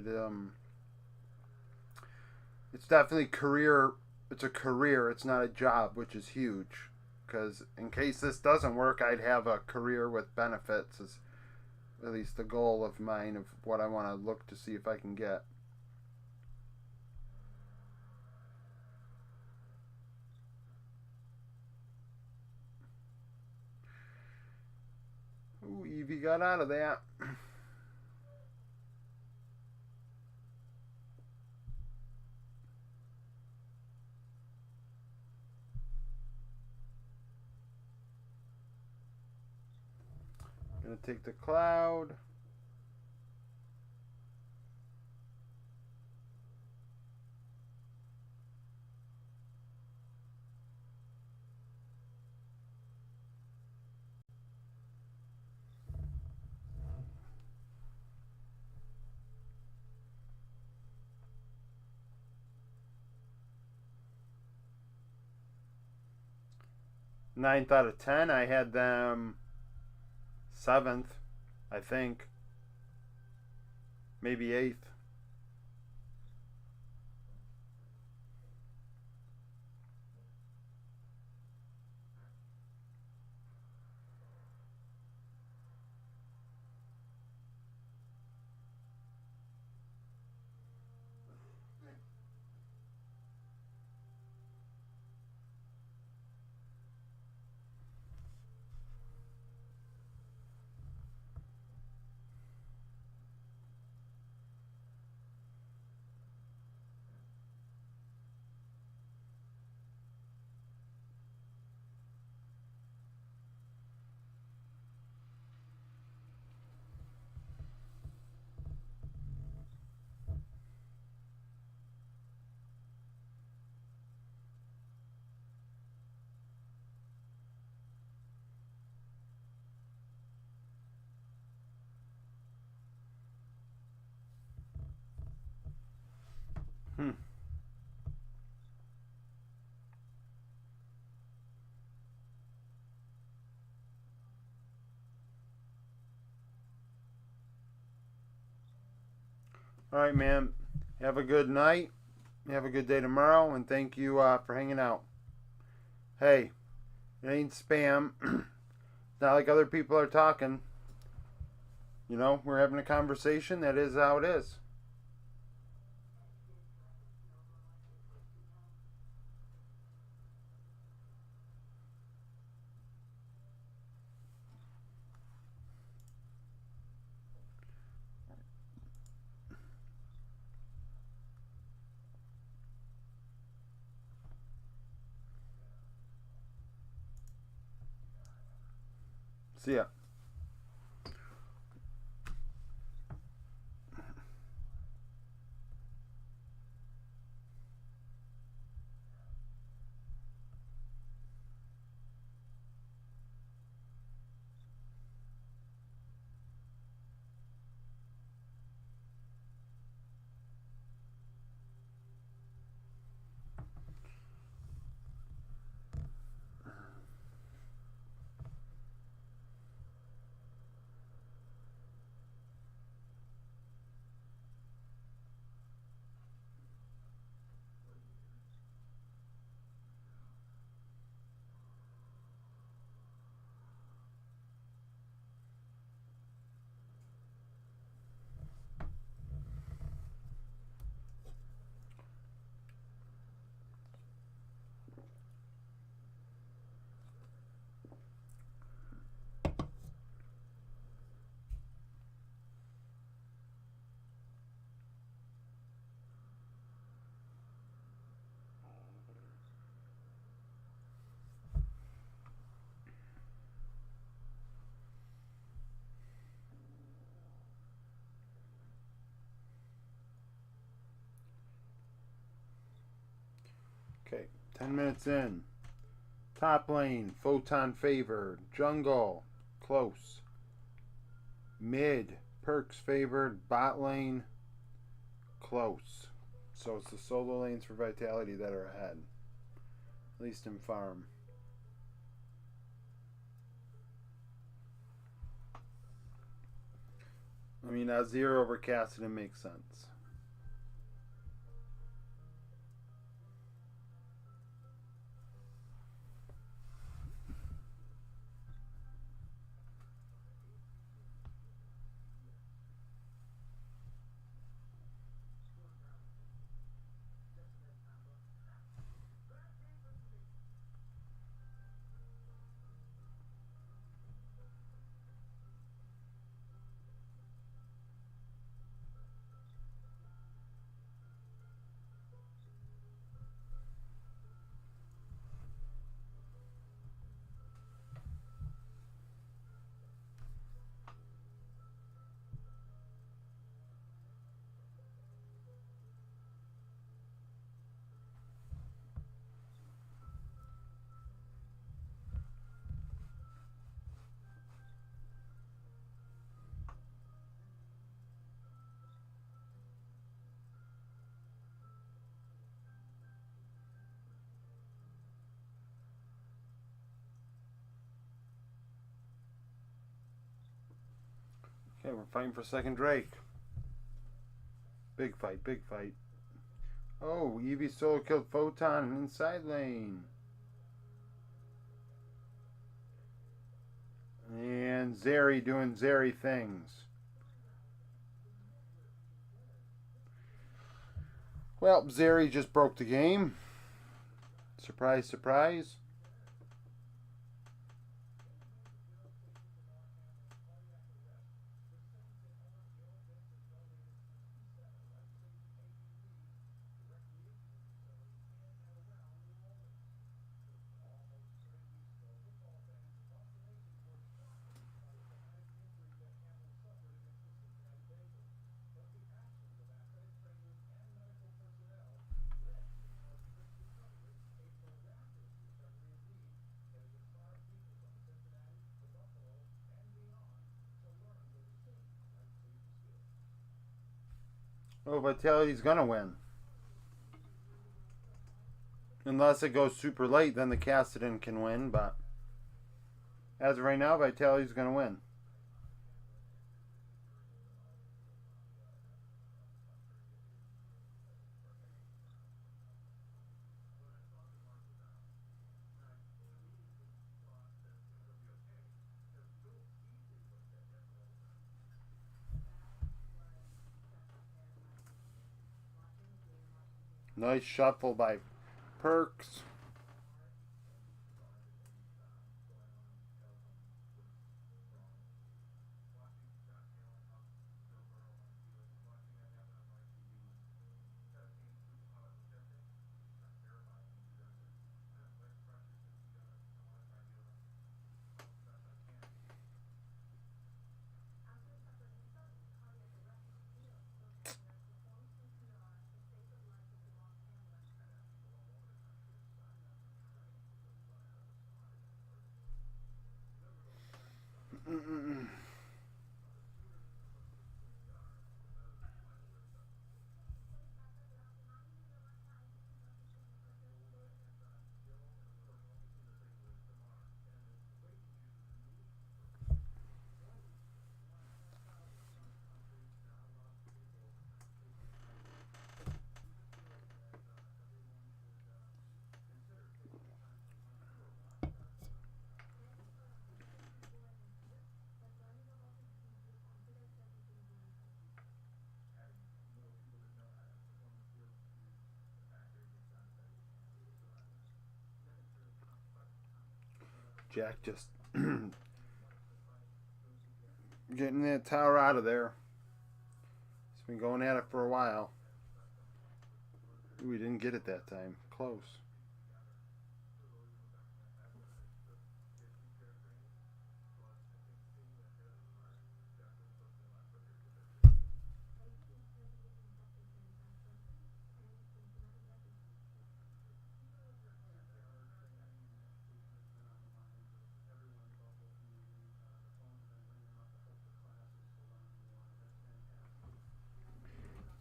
it's definitely career. It's a career. It's not a job, which is huge. Because in case this doesn't work, I'd have a career with benefits. Is at least the goal of mine of what I want to look to see if I can get. Ooh, Evie got out of that. Gonna take the cloud. Ninth out of 10. I had them seventh, I think. Maybe eighth. All right, man. Have a good night. Have a good day tomorrow, and thank you for hanging out. Hey, it ain't spam. It's not like other people are talking. You know, we're having a conversation. That is how it is. See ya. Okay, 10 minutes in. Top lane, Photon favored. Jungle, close. Mid, Perks favored. Bot lane, close. So it's the solo lanes for Vitality that are ahead. At least in farm. I mean, Azir over Cassidy makes sense. Okay, we're fighting for second Drake. Big fight, big fight. Oh, Eevee solo killed Photon inside lane. And Zeri doing Zeri things. Well, Zeri just broke the game. Surprise, surprise. Oh, Vitality's gonna win. Unless it goes super late, then the Cassidy can win, but as of right now, Vitality's gonna win. Nice shuffle by Perks. Jack just getting that tower out of there. He's been going at it for a while. We didn't get it that time. Close.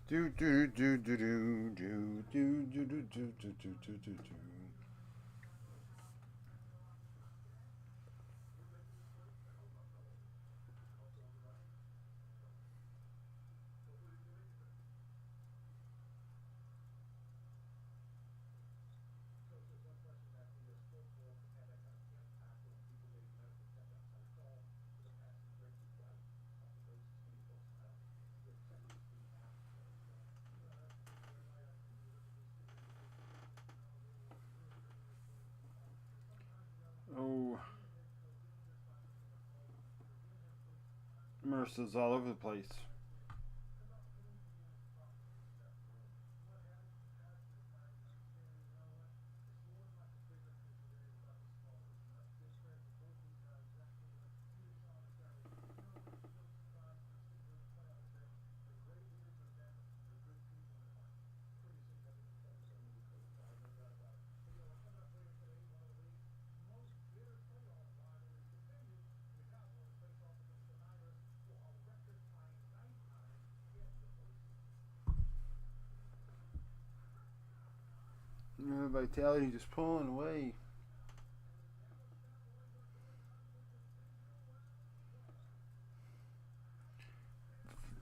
Do do do do do do do do do do do do do do. Oh, Mercer's all over the place. Vitality just pulling away.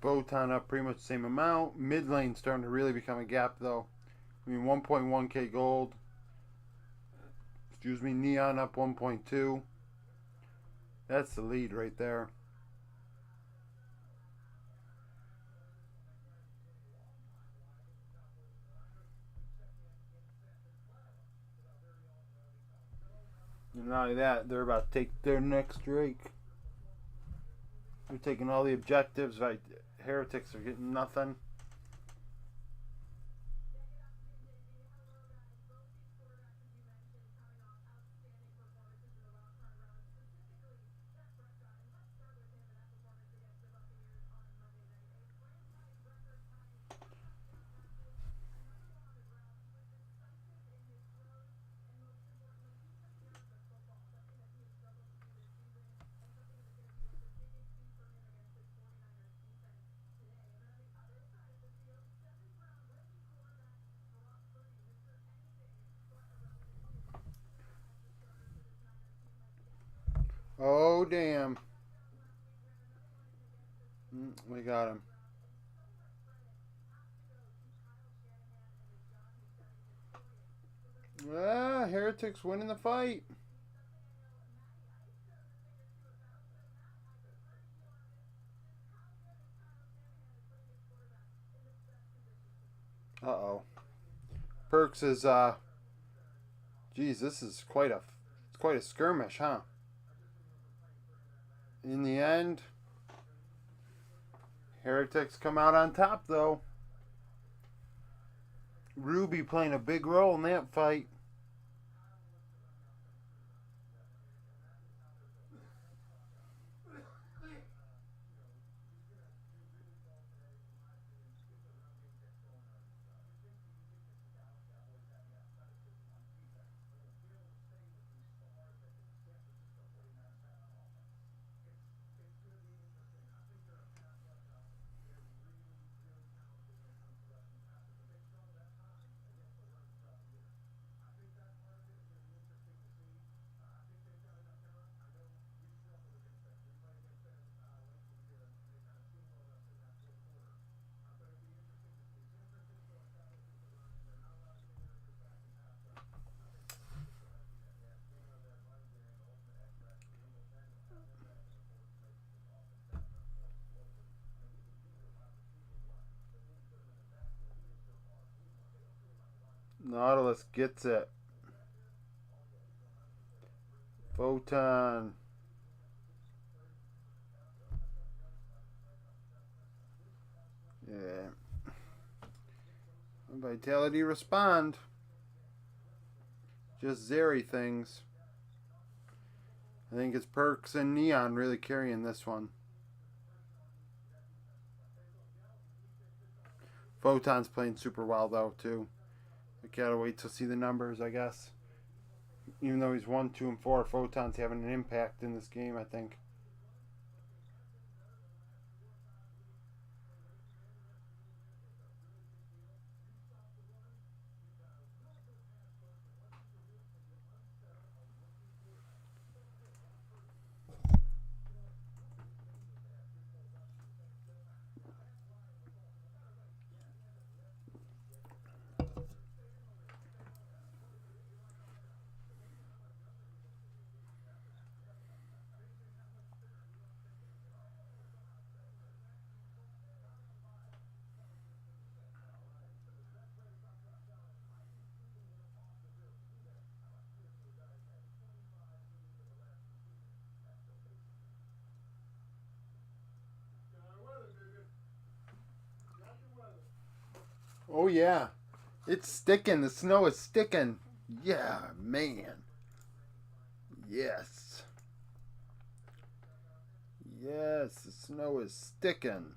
Botan up pretty much the same amount. Mid lane starting to really become a gap though. I mean 1.1k gold. Excuse me, Neon up 1.2. That's the lead right there. And not only that, they're about to take their next Drake. They're taking all the objectives. Right, Heretics are getting nothing. Oh, damn. We got him. Ah, Heretics winning the fight. Uh-oh. Perks is geez, this is quite a skirmish, huh? In the end, Heretics come out on top though. Ruby playing a big role in that fight. Nautilus gets it. Photon. Yeah. Vitality respond. Just Zeri things. I think it's Perks and Neon really carrying this one. Photon's playing super well though too. I gotta wait to see the numbers, I guess. Even though he's 1, 2, and 4, Photon's having an impact in this game, I think. Oh yeah, it's sticking. The snow is sticking. Yeah, man. Yes. Yes, the snow is sticking.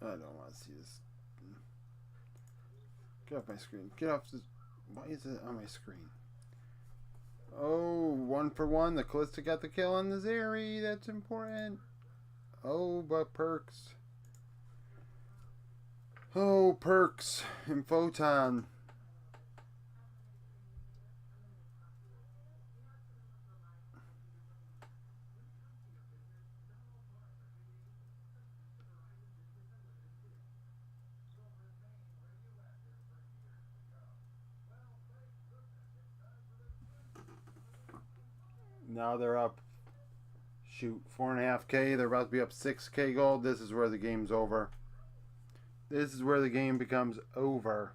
I don't want to see this. Get off my screen. Get off this. Why is it on my screen? Oh, 1 for 1. The Callista got the kill on the Zeri. That's important. Oh, but Perks. Oh, Perks and Photon. Now they're up, shoot, 4.5K. They're about to be up 6K gold. This is where the game's over. This is where the game becomes over.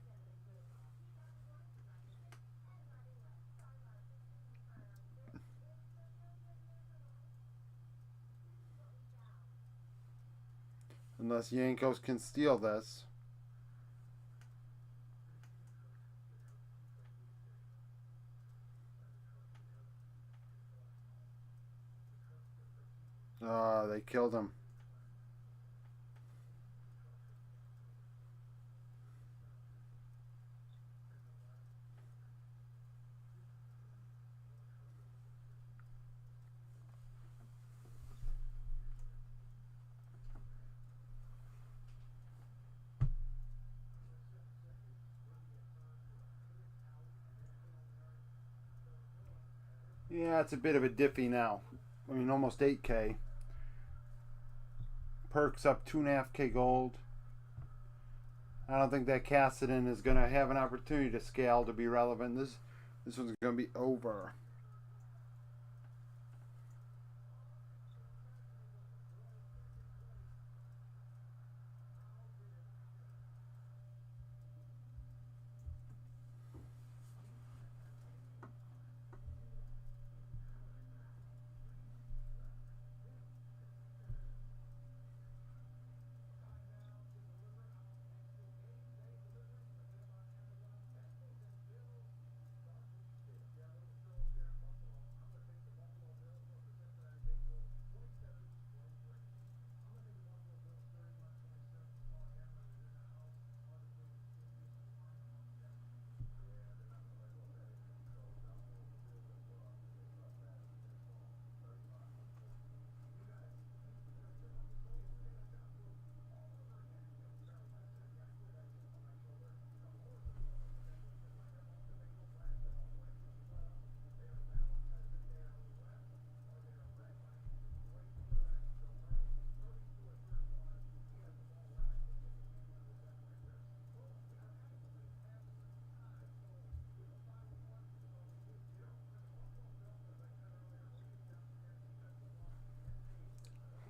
Unless Yankos can steal this. Oh, they killed him. Yeah, it's a bit of a diffy now. I mean, almost 8K. Perks up 2.5K gold. I don't think that Cassidy is going to have an opportunity to scale to be relevant. This one's going to be over.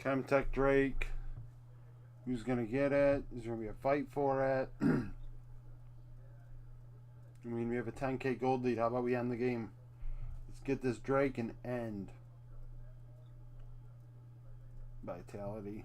Chemtech Drake. Who's going to get it? Is there going to be a fight for it? I mean, we have a 10k gold lead. How about we end the game? Let's get this Drake and end. Vitality.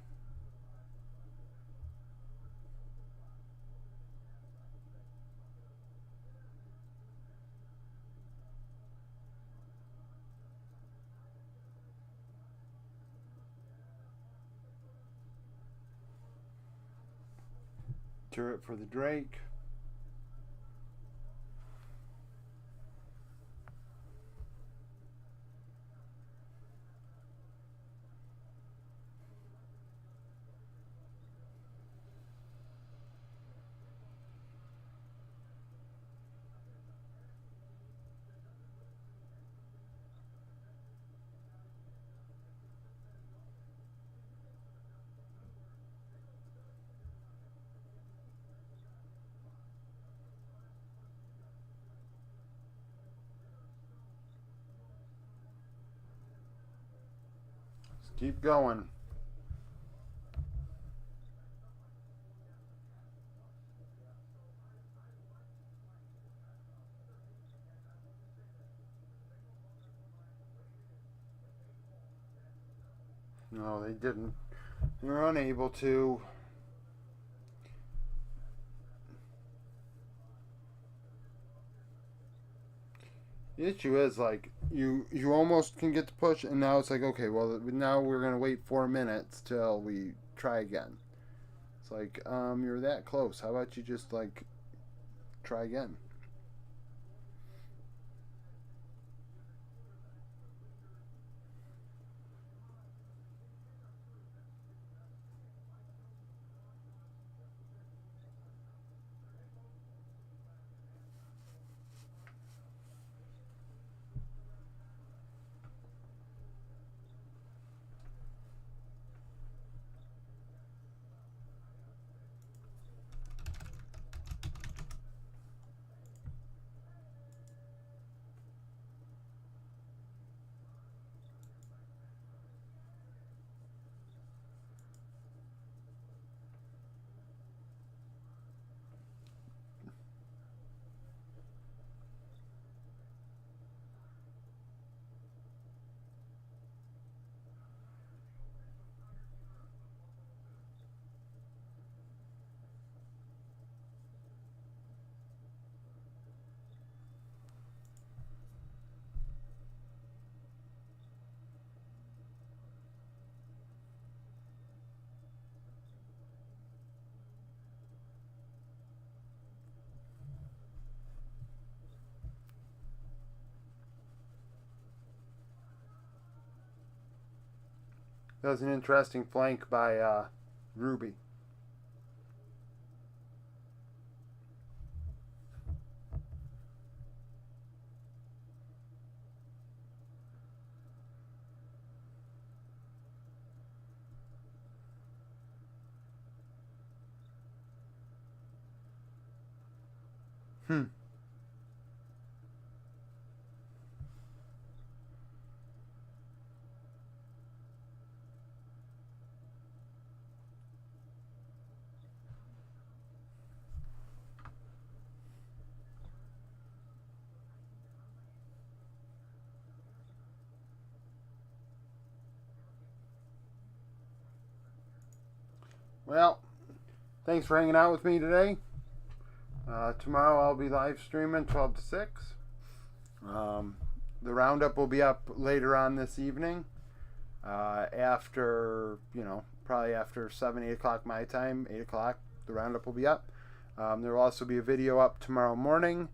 Turret for the Drake. Keep going. No, they didn't. They were unable to. The issue is, like, you almost can get the push, and now it's like, okay, well, now we're going to wait 4 minutes till we try again. It's like, you're that close. How about you just, like, try again? That was an interesting flank by Ruby. Well, thanks for hanging out with me today. Tomorrow I'll be live streaming 12 to 6. The roundup will be up later on this evening. After, probably after 7, 8 o'clock my time, 8 o'clock, the roundup will be up. There will also be a video up tomorrow morning.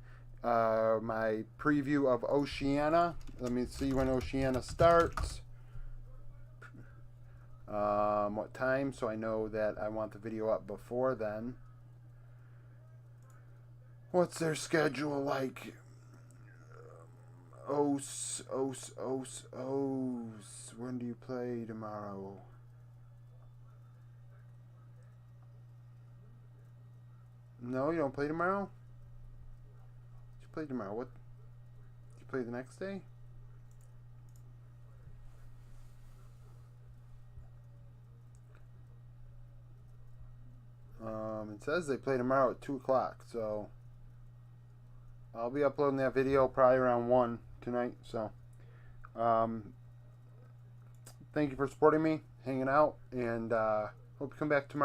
My preview of Oceania. Let me see when Oceania starts. What time, so I know that I want the video up before then. What's their schedule like? Os. When do you play tomorrow? No, you don't play tomorrow? You play tomorrow. What? You play the next day? It says they play tomorrow at 2 o'clock, so I'll be uploading that video probably around 1 tonight. So, thank you for supporting me, hanging out, and hope you come back tomorrow.